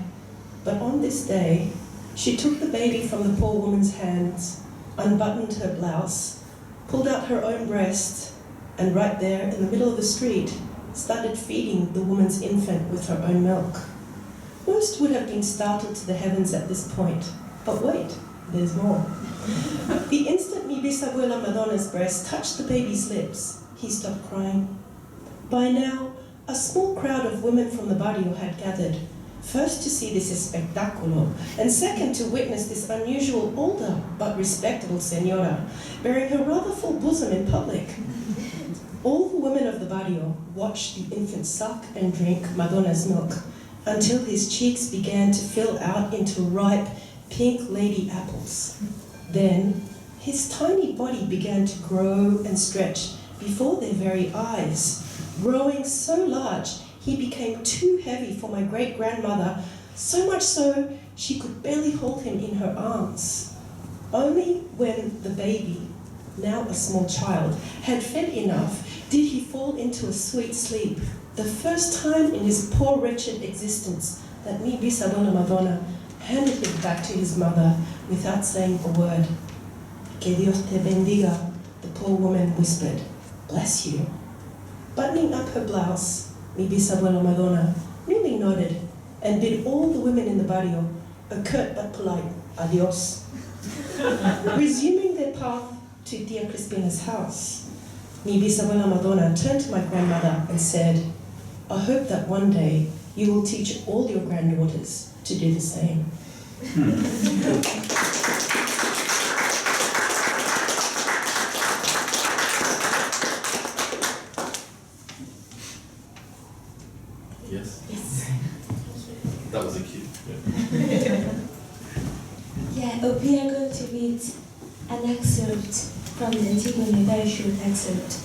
But on this day, she took the baby from the poor woman's hands, unbuttoned her blouse, pulled out her own breast, and right there in the middle of the street, started feeding the woman's infant with her own milk. Most would have been startled to the heavens at this point, but wait, there's more. The instant mi bisabuela Madonna's breast touched the baby's lips, he stopped crying. By now, a small crowd of women from the barrio had gathered, first to see this espectaculo, and second to witness this unusual older but respectable senora bearing her rather full bosom in public. All the women of the barrio watched the infant suck and drink Madonna's milk until his cheeks began to fill out into ripe, pink lady apples. Then his tiny body began to grow and stretch before their very eyes. Growing so large, he became too heavy for my great-grandmother, so much so she could barely hold him in her arms. Only when the baby, now a small child, had fed enough did he fall into a sweet sleep, the first time in his poor wretched existence that mi bisabuela Madonna handed him back to his mother without saying a word. Que Dios te bendiga, the poor woman whispered. Bless you. Buttoning up her blouse, mi bisabuela Madonna merely nodded and bid all the women in the barrio a curt but polite adios. Resuming their path to Tia Crispina's house, mi bisabuela Madonna turned to my grandmother and said, I hope that one day you will teach all your granddaughters to do the same. Yes? Yes. That was a cue. Yeah, we are going to read an excerpt from the Antigone, a very short excerpt.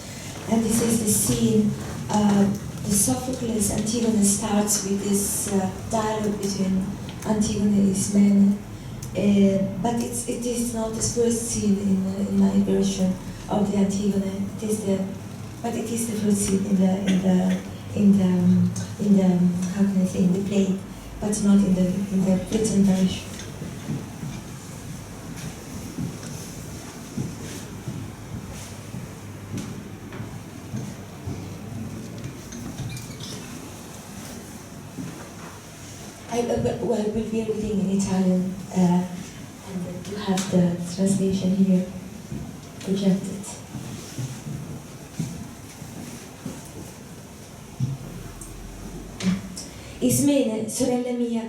And this is the scene, the Sophocles Antigone starts with this dialogue between Antigone and Ismene. But it is not the first scene in my version of the Antigone. But it is the first scene in the how can I say, in the play, but not in the written version. We'll be reading in Italian, and you have the translation here projected. Ismene, sorella mia,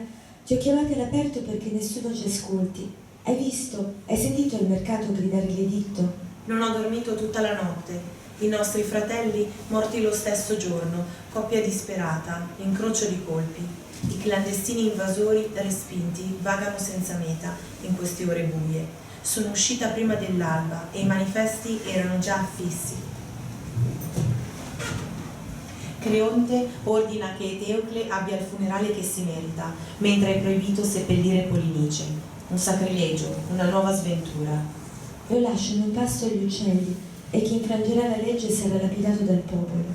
ti ho chiamato all'aperto perché nessuno ci ascolti. Hai visto? Hai sentito il mercato gridare l'editto? Non ho dormito tutta la notte. I nostri fratelli morti lo stesso giorno, coppia disperata, incrocio di colpi. I clandestini invasori respinti vagano senza meta in queste ore buie. Sono uscita prima dell'alba e i manifesti erano già affissi. Creonte ordina che Eteocle abbia il funerale che si merita, mentre è proibito seppellire Polinice. Un sacrilegio, una nuova sventura. Lo lasciano in pasto agli uccelli e chi infrangerà la legge sarà lapidato dal popolo.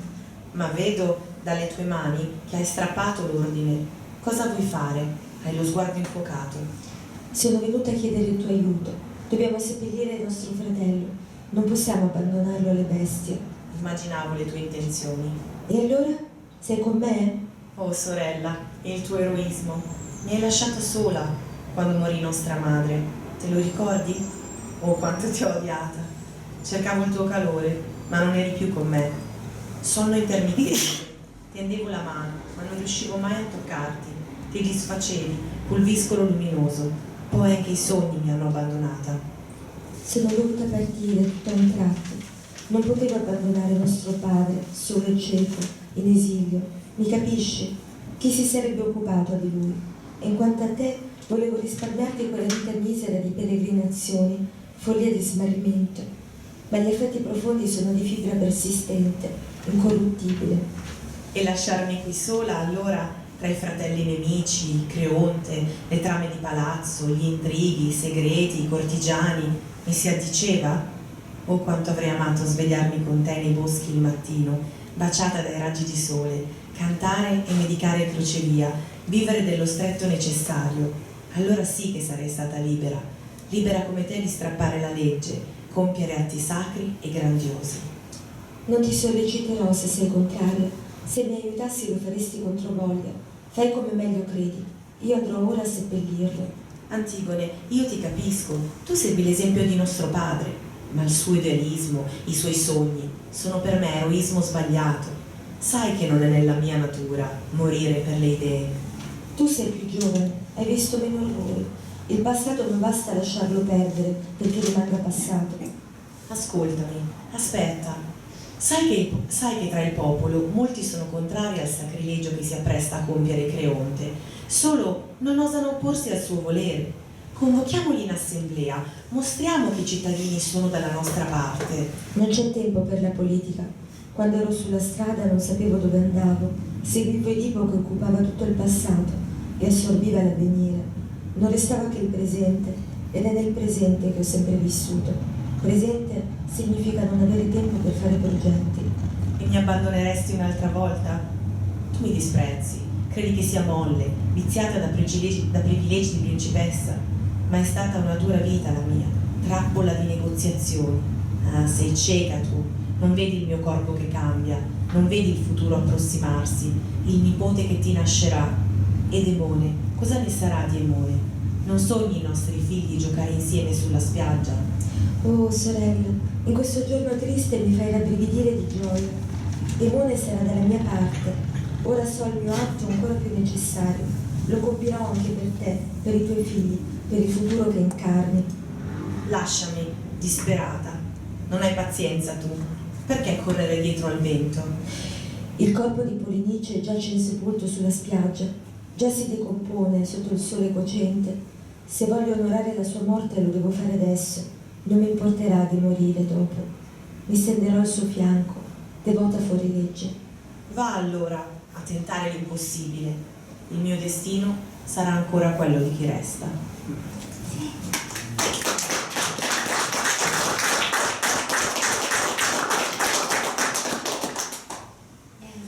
Ma vedo dalle tue mani che hai strappato l'ordine. Cosa vuoi fare? Hai lo sguardo infuocato. Sono venuta a chiedere il tuo aiuto. Dobbiamo seppellire il nostro fratello. Non possiamo abbandonarlo alle bestie. Immaginavo le tue intenzioni. E allora? Sei con me? Oh sorella, il tuo eroismo. Mi hai lasciato sola quando morì nostra madre. Te lo ricordi? Oh, quanto ti ho odiata. Cercavo il tuo calore, ma non eri più con me. Sonno intermittente. Tendevo la mano, ma non riuscivo mai a toccarti. Ti disfacevi, col viscolo luminoso. Poi anche i sogni mi hanno abbandonata. Sono dovuta partire tutto a un tratto. Non potevo abbandonare nostro padre, solo e cieco, in esilio. Mi capisci? Chi si sarebbe occupato di lui? E in quanto a te, volevo risparmiarti quella vita misera di peregrinazioni, follia di smarrimento. Ma gli effetti profondi sono di fibra persistente, incorruttibile. E lasciarmi qui sola, allora, tra i fratelli nemici, Creonte, le trame di palazzo, gli intrighi, i segreti, i cortigiani, mi si addiceva? Oh, quanto avrei amato svegliarmi con te nei boschi il mattino, baciata dai raggi di sole, cantare e medicare crocevia, vivere dello stretto necessario. Allora sì che sarei stata libera, libera come te di strappare la legge, compiere atti sacri e grandiosi. Non ti solleciterò se sei contraria. Se mi aiutassi lo faresti contro voglia. Fai come meglio credi. Io andrò ora a seppellirlo. Antigone, io ti capisco. Tu segui l'esempio di nostro padre, ma il suo idealismo, i suoi sogni, sono per me eroismo sbagliato. Sai che non è nella mia natura morire per le idee. Tu sei più giovane, hai visto meno orrori. Il passato non basta lasciarlo perdere perché rimanga passato. Ascoltami, aspetta. Sai che tra il popolo molti sono contrari al sacrilegio che si appresta a compiere Creonte, solo non osano opporsi al suo volere. Convochiamoli in assemblea, mostriamo che i cittadini sono dalla nostra parte. Non c'è tempo per la politica. Quando ero sulla strada non sapevo dove andavo, seguivo il libro che occupava tutto il passato e assorbiva l'avvenire. Non restava che il presente, ed è nel presente che ho sempre vissuto. Presente significa non avere tempo per fare progetti. E mi abbandoneresti un'altra volta? Tu mi disprezzi, credi che sia molle, viziata da privilegi di principessa, ma è stata una dura vita la mia, trappola di negoziazioni. Ah, sei cieca tu, non vedi il mio corpo che cambia, non vedi il futuro approssimarsi, il nipote che ti nascerà. Ed Emone, cosa ne sarà di Emone? Non sogni i nostri figli giocare insieme sulla spiaggia? Oh sorella, in questo giorno triste mi fai rabbrividire di gioia. Emone sarà dalla mia parte. Ora so il mio atto ancora più necessario. Lo compirò anche per te, per i tuoi figli, per il futuro che incarni. Lasciami, disperata. Non hai pazienza tu. Perché correre dietro al vento? Il corpo di Polinice giace insepolto sulla spiaggia. Già si decompone sotto il sole cocente. Se voglio onorare la sua morte lo devo fare adesso. Non mi importerà di morire dopo. Mi stenderò al suo fianco, devota fuori legge. Va allora a tentare l'impossibile. Il mio destino sarà ancora quello di chi resta.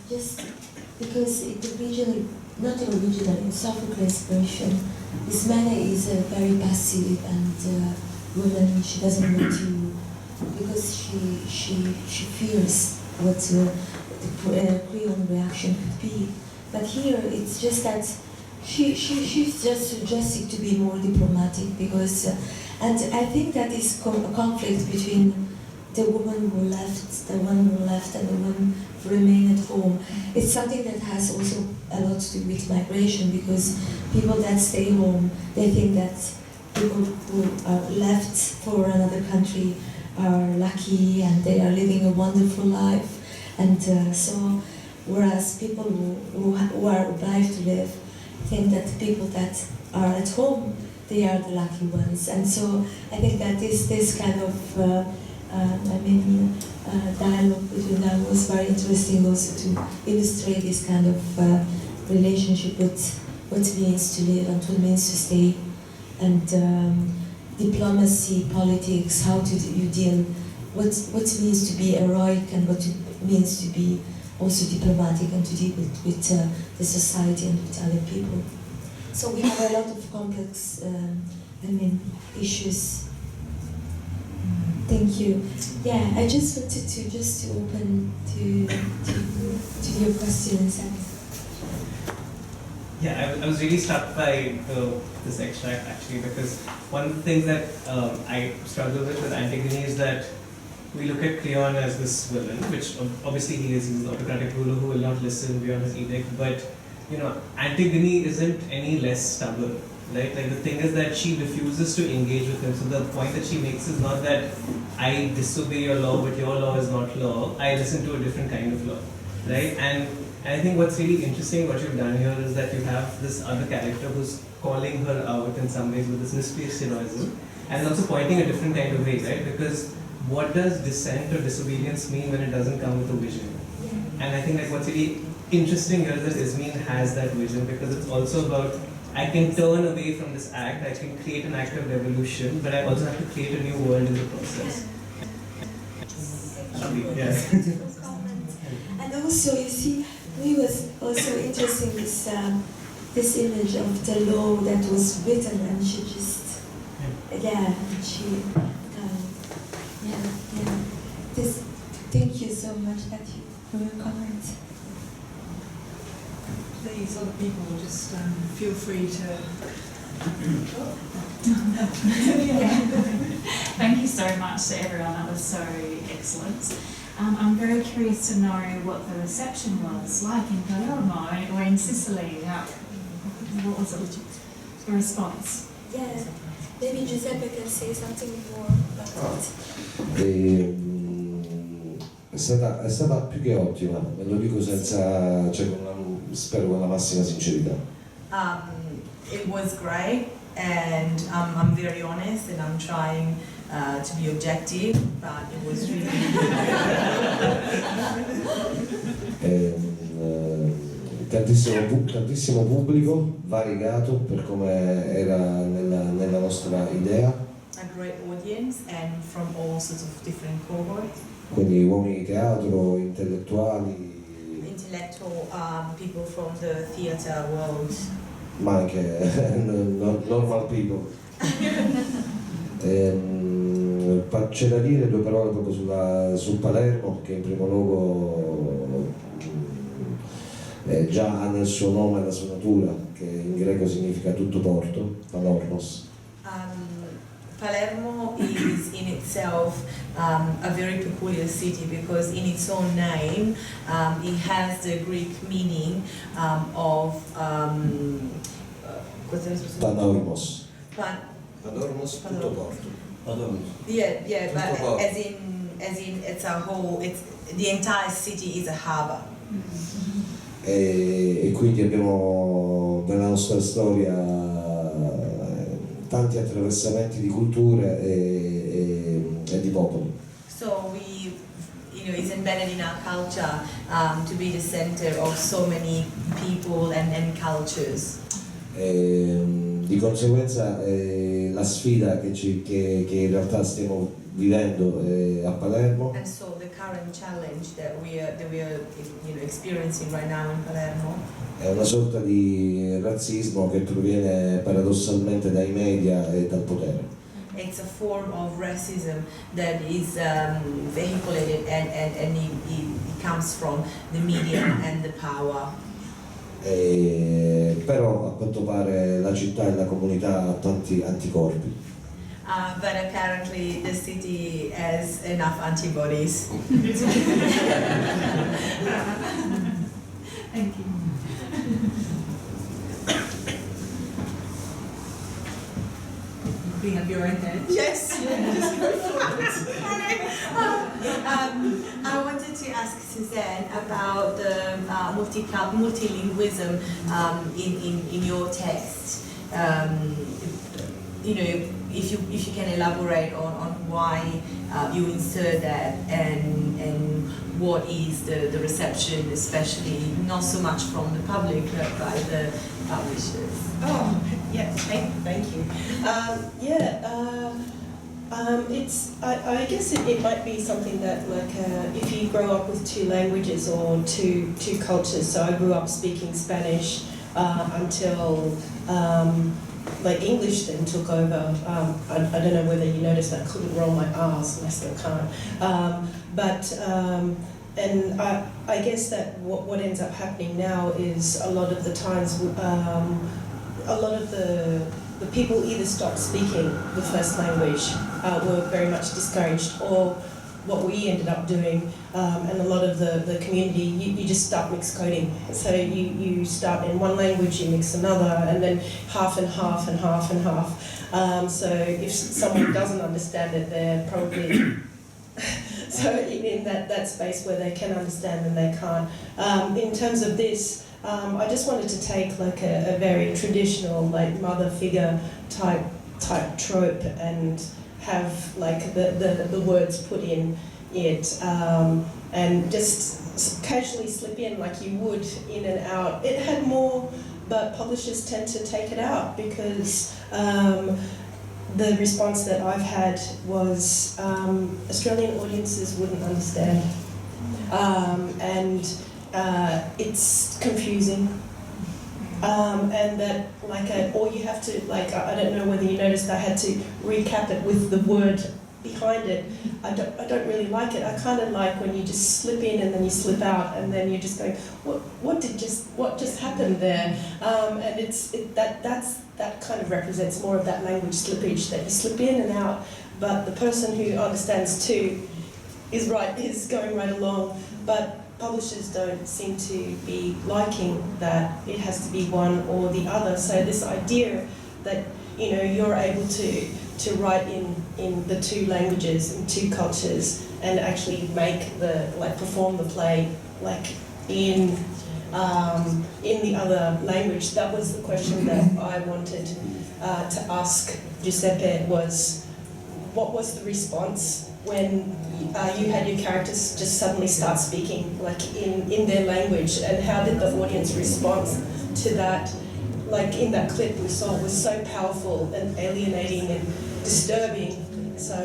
Just because not original, in Sophocles' version, this man is very passive and woman, she doesn't want to, because she fears what the Creole reaction could be. But here it's just that she's just suggesting to be more diplomatic because, and I think that is a conflict between the woman who left, the one who left, and the one who remained at home. It's something that has also a lot to do with migration because people that stay home, they think that people who are left for another country are lucky and they are living a wonderful life. And so, whereas people who are obliged to live think that people that are at home, they are the lucky ones. And so I think that this kind of dialogue between them was very interesting also to illustrate this kind of relationship with what it means to live and what it means to stay, and diplomacy, politics, how you deal, what it means to be heroic and what it means to be also diplomatic and to deal with the society and with other people. So we have a lot of complex issues. Thank you. Yeah, I just wanted to open to your questions. Yeah, I was really struck by this extract actually, because one of the things that I struggle with Antigone is that we look at Cleon as this villain, which obviously he's an autocratic ruler who will not listen beyond his edict, but Antigone isn't any less stubborn. Right? Like the thing is that she refuses to engage with him. So the point that she makes is not that I disobey your law, but your law is not law. I listen to a different kind of law, right? And I think what's really interesting what you've done here is that you have this other character who's calling her out in some ways with this misplaced heroism, and also pointing a different kind of way, right? Because what does dissent or disobedience mean when it doesn't come with a vision? And I think like what's really interesting here is that Ismene has that vision, because it's also about I can turn away from this act, I can create an act of revolution, but I also have to create a new world in the process. Yes. And also, you see, it was also interesting this image of the law that was written, and she just, thank you so much for your comment. Please, other people, just feel free to. Thank you so much to everyone, that was so excellent. I'm very curious to know what the reception was like in Palermo or in Sicily. What was the response? Yeah, maybe Giuseppe can say something more about it. È stata più che ottima, e lo dico senza, spero con la massima sincerità. It was great. and I'm very honest and I'm trying to be objective, but it was really tantissimo pubblico, variegato per come era nella nostra idea. a great audience and from all sorts of different cohorts. Quindi uomini di teatro, intellettuali, Intellectual people from the theatre world. ma anche normal people. C'è da dire due parole proprio su Palermo, che in primo luogo già ha nel suo nome la sua natura, che in greco significa tutto porto, Palermos. Palermo is in itself a very peculiar city because in its own name it has the Greek meaning of Panormos. Panormos, tutto porto. Panormos. Yeah, but as in it's a whole. The entire city is a harbor. E quindi abbiamo nella nostra storia tanti attraversamenti di culture e di popoli. So it's embedded in our culture to be the center of so many people and cultures. Di conseguenza la sfida che in realtà stiamo vivendo a Palermo And so the current challenge that we are experiencing right now in Palermo è una sorta di razzismo che proviene paradossalmente dai media e dal potere. it's a form of racism that is vehiculated and it comes from the media and the power. Però a quanto pare la città e la comunità ha tanti anticorpi. But apparently the city has enough antibodies. Thank you. Bring up your own head. Yes. Just go for it. I wanted to ask Suzanne about the multilingualism in your text. If you can elaborate on why you insert that and what is the reception, especially not so much from the public but by the publishers. Oh, yeah, thank you. I guess it might be something that, like, if you grow up with two languages or two cultures. So I grew up speaking Spanish until like English then took over. I don't know whether you noticed I couldn't roll my R's, and I still can't. And I guess that what ends up happening now is a lot of the times, a lot of the people either stopped speaking the first language, were very much discouraged, or what we ended up doing, and a lot of the community, you just start mixed coding. So you start in one language, you mix another, and then half and half and half and half. So if someone doesn't understand it, they're probably so in that space where they can understand and they can't. In terms of this, I just wanted to take like a very traditional, like mother figure type trope and have like the words put in it, and just casually slip in like you would in and out. It had more, but publishers tend to take it out because the response that I've had was Australian audiences wouldn't understand, and it's confusing. And that, or you have to, I don't know whether you noticed, I had to recap it with the word behind it. I don't really like it. I kind of like when you just slip in and then you slip out, and then you're just going, what just happened there? And that kind of represents more of that language slippage, that you slip in and out, but the person who understands too is going right along. But publishers don't seem to be liking that it has to be one or the other. So this idea that you're able to write in the two languages and two cultures and actually make perform the play in in the other language. That was the question that I wanted to ask Giuseppe, was what was the response when you had your characters just suddenly start speaking like in their language, and how did the audience respond to that? Like in that clip we saw, it was so powerful and alienating and disturbing. So,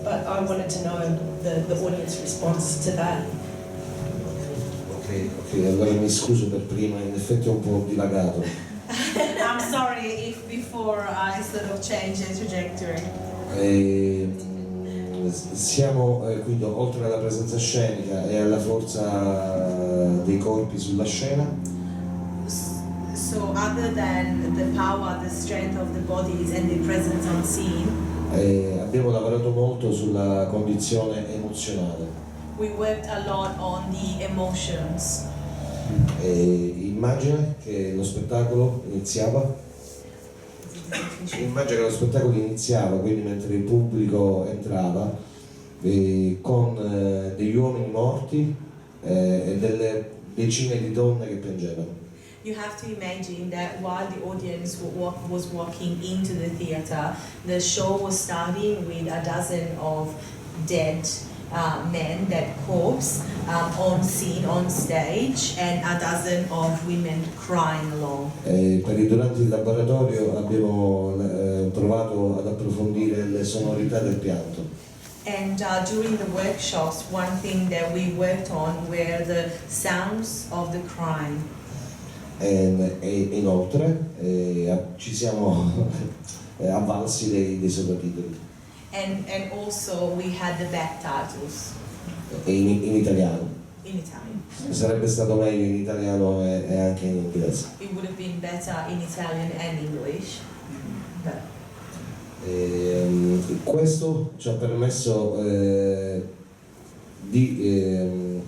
but I wanted to know the audience response to that. Ok, allora mi scuso per prima, in effetti ho un po' dilagato. I'm sorry if before I sort of changed the trajectory. Siamo quindi oltre alla presenza scenica e alla forza dei corpi sulla scena. So other than the power, the strength of the bodies and the presence on scene, abbiamo lavorato molto sulla condizione emozionale. we worked a lot on the emotions. Immagina che lo spettacolo iniziava. Immagina che lo spettacolo iniziava, quindi mentre il pubblico entrava, con degli uomini morti e delle decine di donne che piangevano. You have to imagine that while the audience was walking into the theatre, the show was starting with a dozen of dead men, dead corpse, on scene, on stage, and a dozen of women crying along. Durante il laboratorio abbiamo provato ad approfondire le sonorità del pianto. And during the workshops, one thing that we worked on were the sounds of the crying. E inoltre ci siamo avvalsi dei sottotitoli. And also we had the back titles. In italiano. In Italian. Sarebbe stato meglio in italiano e anche in inglese. It would have been better in Italian and English. But questo ci ha permesso di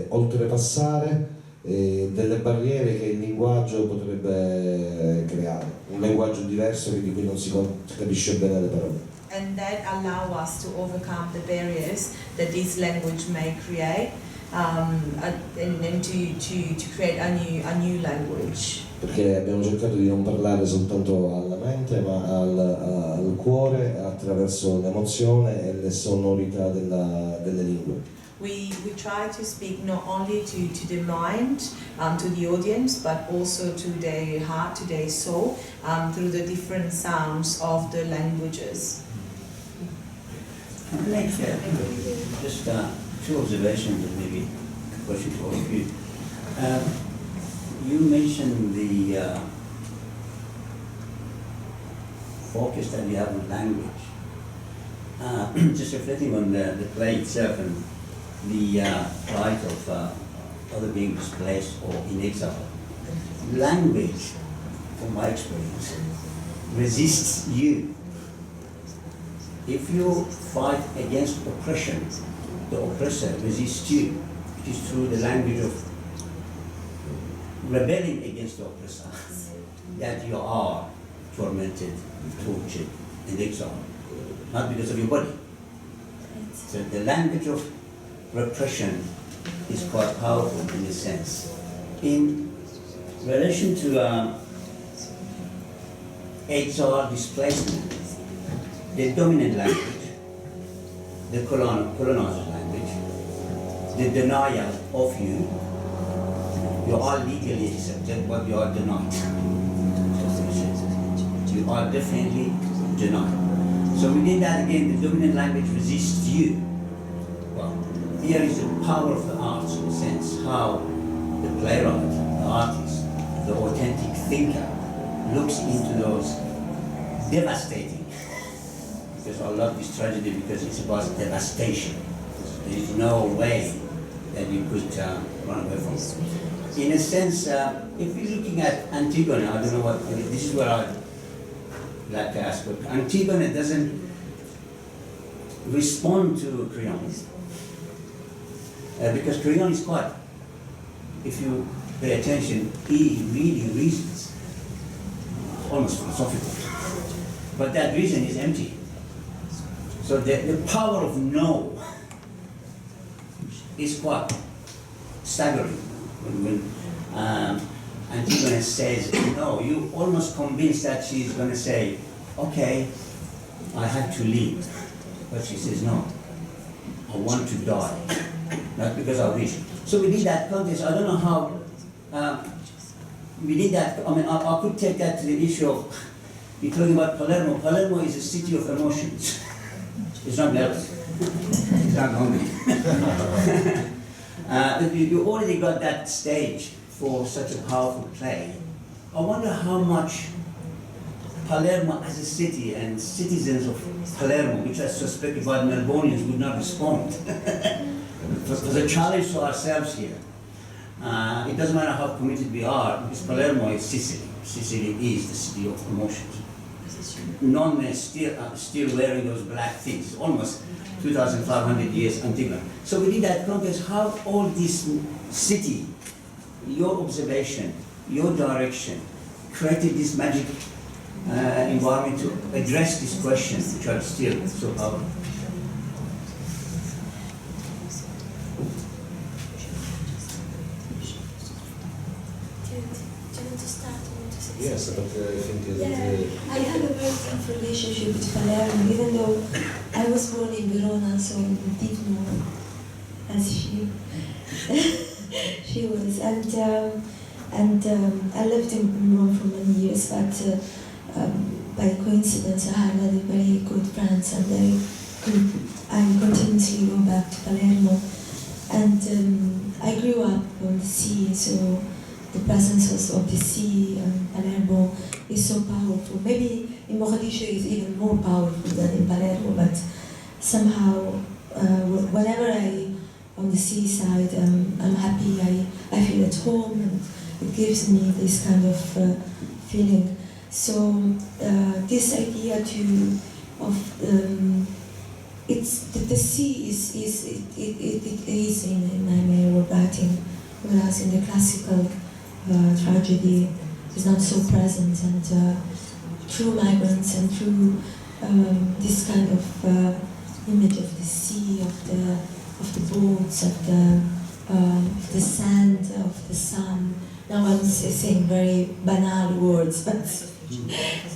oltrepassare delle barriere che il linguaggio potrebbe creare, un linguaggio diverso di cui non si capisce bene le parole. And that allow us to overcome the barriers that this language may create, and to create a new language. Perché abbiamo cercato di non parlare soltanto alla mente, ma al cuore, attraverso l'emozione e le sonorità delle lingue. We try to speak not only to the mind, to the audience, but also to their heart, to their soul, through the different sounds of the languages. I'd like just two observations and maybe a question to all of you. You mentioned the focus that you have on language. Just reflecting on the play itself and the plight of other being displaced or in exile. Language, from my experience, resists you. If you fight against oppression, the oppressor resists you. It is through the language of rebelling against the oppressor that you are tormented, tortured, and exiled. Not because of your body. So the language of repression is quite powerful in a sense. In relation to exile displacement, the dominant language, the colonizer's language, the denial of you, you are legally accepted, but you are denied. You are definitely denied. So within that again, the dominant language resists you. Well, here is the power of the arts in a sense, how the playwright, the artist, the authentic thinker looks into those devastating. Because I love this tragedy because it's about devastation. There is no way that you could run away from it. In a sense, if you're looking at Antigone, I don't know what, this is what I'd like to ask, but Antigone doesn't respond to Creon. Because Creon is quite, if you pay attention, he really reasons, almost philosophical. But that reason is empty. So the power of no is quite staggering. When Antigone says no, you almost convinced that she's going to say, okay, I have to leave. But she says, no, I want to die, not because I wish. So we did that contest. I don't know how we did that. I mean, I could take that to the issue of, you're talking about Palermo. Palermo is a city of emotions. It's not nervous. It's not hungry. You already got that stage for such a powerful play. I wonder how much Palermo as a city and citizens of Palermo, which I suspect about Melbournians would not respond. It was a challenge to ourselves here. It doesn't matter how committed we are, because Palermo is Sicily. Sicily is the city of emotions. Non-men still wearing those black things, almost 2,500 years Antigone. So we did that contest, how all this city, your observation, your direction, created this magic environment to address these questions, which are still so powerful. Yes, but I think I have a very different relationship with Palermo, even though I was born in Verona, so I did know as she was, and I lived in Rome for many years, but by coincidence I had very good friends, and I continuously go back to Palermo, and I grew up on the sea, so the presence of the sea and Palermo is so powerful. Maybe in Mogadishu is even more powerful than in Palermo, but somehow whenever I'm on the seaside, I'm happy, I feel at home, and it gives me this kind of feeling. So this idea it's the sea is in my writing, whereas in the classical tragedy is not so present, and through migrants and through this kind of image of the sea, of the boats, of the sand, of the sun. Now I'm saying very banal words, but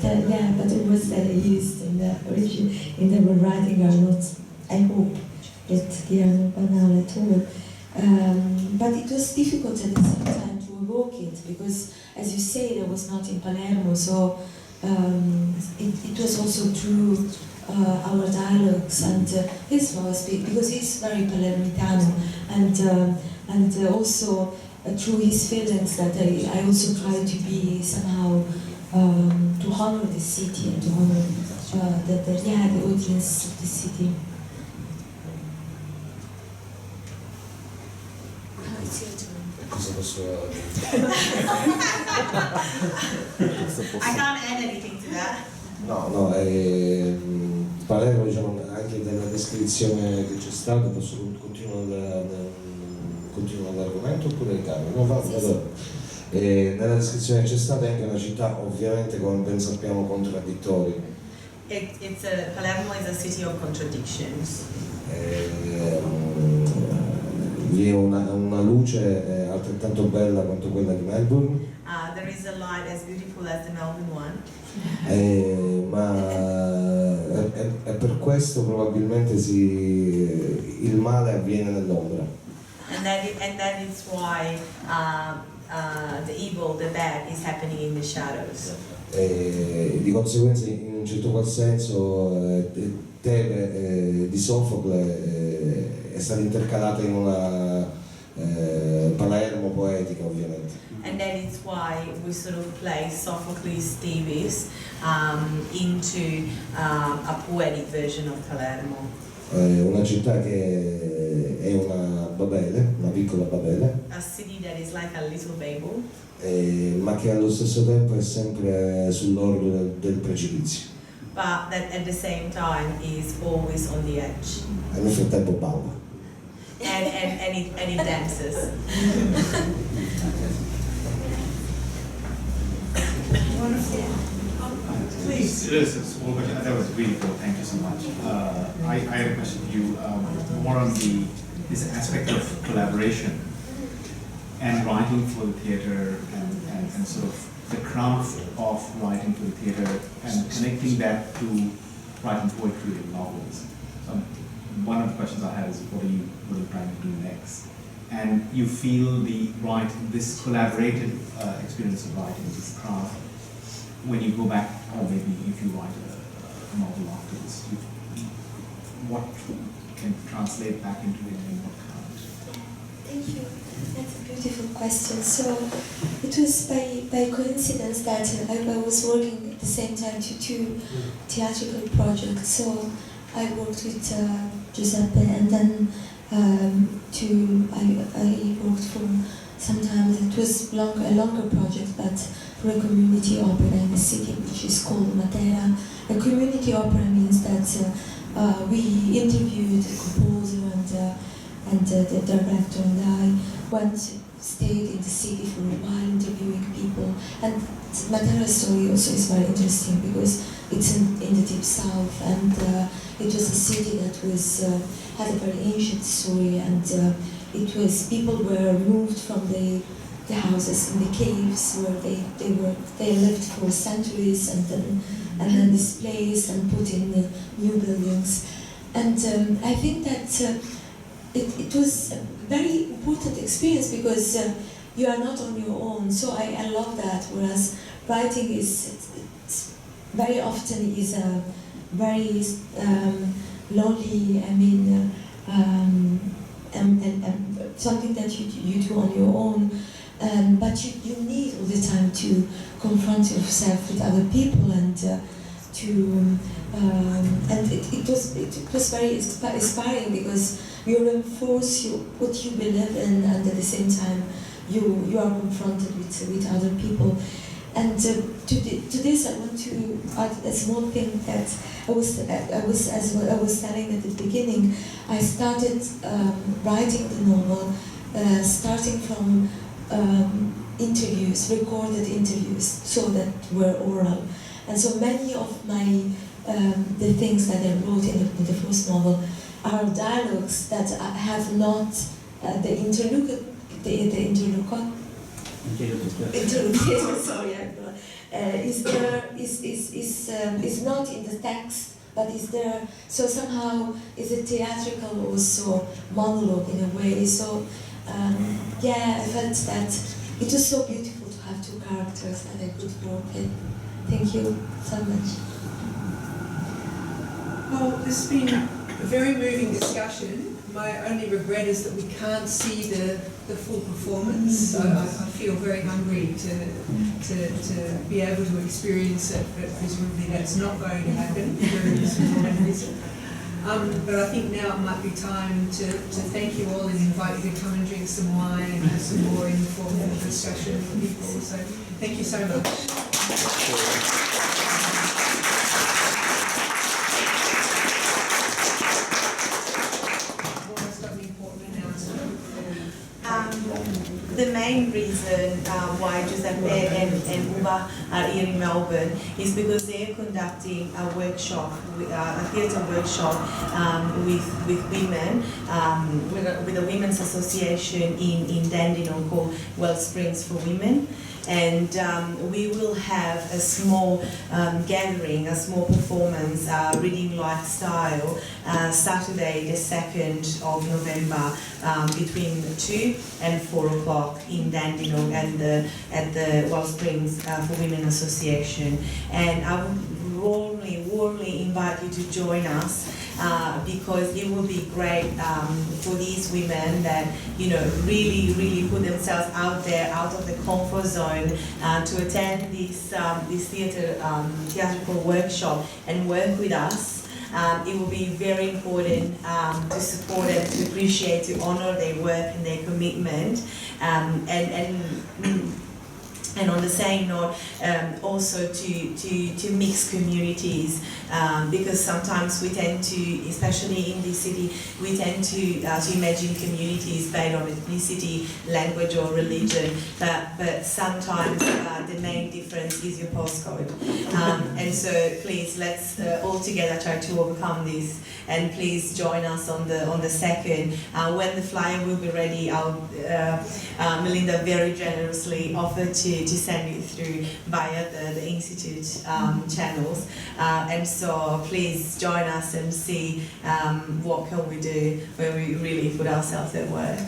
but the words that I used in the origin, in the writing are not, I hope, that they are not banal at all. But it was difficult at the same time to evoke it, because, as you say, there was not in Palermo, so it was also through our dialogues and his voice, because he's very Palermitano, and also through his feelings that I also try to be somehow to honor the city and to honor the audience of the city. cosa posso I can't add anything to that. No, Palermo, diciamo, anche dalla descrizione che c'è stata, posso continuo l'argomento oppure cambio? No, vado. Nella descrizione che c'è stata è anche una città, ovviamente, come ben sappiamo, contraddittoria. Palermo is a city of contradictions. Vi è una luce altrettanto bella quanto quella di Melbourne. There is a light as beautiful as the Melbourne one. Ma è per questo probabilmente il male avviene nell'ombra. And that is why the evil, the bad, is happening in the shadows. Di conseguenza, in un certo qual senso, Tebe di Sofocle è stata intercalata in una Palermo poetica, ovviamente. And that is why we sort of play Sophocles Greek into a poetic version of Palermo. Una città che è una Babele, una piccola Babele. A city that is like a little Babel. Ma che allo stesso tempo è sempre sull'orlo del precipizio. But that at the same time is always on the edge. E nel frattempo balla. And it dances. Please. That was really cool. Thank you so much. I had a question to you more on this aspect of collaboration. and writing for the theatre and sort of the craft of writing for the theatre and connecting that to writing poetry and novels. So one of the questions I have is what are you trying to do next? And you feel this collaborative experience of writing, this craft, when you go back, or maybe if you write a novel afterwards, what can translate back into it and what can't? Thank you. That's a beautiful question. So it was by coincidence that I was working at the same time to two theatrical projects. So I worked with Giuseppe, and then I worked for sometimes it was a longer project, but for a community opera in a city which is called Matera. A community opera means that we interviewed the composer and the director, and I stayed in the city for a while interviewing people. And Matera's story also is very interesting because it's in the deep south, and it was a city that had a very ancient story, and people were moved from the houses in the caves where they lived for centuries, and then displaced and put in new buildings. And I think that it was a very important experience because you are not on your own. So I love that. Whereas writing is very often is a very lonely. I mean, and something that you do on your own. But you need all the time to confront yourself with other people, and it was very inspiring because you reinforce what you believe in, and at the same time you are confronted with other people. And to this, I want to add a small thing that I was telling at the beginning. I started writing the novel, starting from recorded interviews, so that were oral. And so many of the things that I wrote in the first novel are dialogues that have not the interlocutor. Sorry, is not in the text, but is there. So somehow is a theatrical also monologue in a way. So I felt that it was so beautiful to have two characters that I could work with. Thank you so much. Well, this has been a very moving discussion. My only regret is that we can't see the full performance. So I feel very hungry to be able to experience it, but presumably that's not going to happen during this recording visit. But I think now it might be time to thank you all and invite you to come and drink some wine and have some more informal discussion with people. So thank you so much. The main reason why Giuseppe and Ubah are here in Melbourne is because they're conducting a workshop, a theatre workshop with women, with a women's association in Dandenong called Wellsprings for Women. And we will have a small gathering, a small performance, reading lifestyle, Saturday the 2nd of November between 2 and 4 o'clock in Dandenong at the Wellsprings for Women Association. And I would warmly invite you to join us because it will be great for these women that really put themselves out there, out of the comfort zone, to attend this theatrical workshop and work with us. It will be very important to support them, to appreciate, to honor their work and their commitment, and And on the same note, also to mix communities, because sometimes we tend to, especially in this city, we tend to imagine communities based on ethnicity, language or religion, but sometimes the main difference is your postcode. And so please, let's all together try to overcome this, and please join us on the 2nd. When the flyer will be ready, Melinda very generously offered to send it through via the Institute channels. And so please join us and see what can we do when we really put ourselves at work.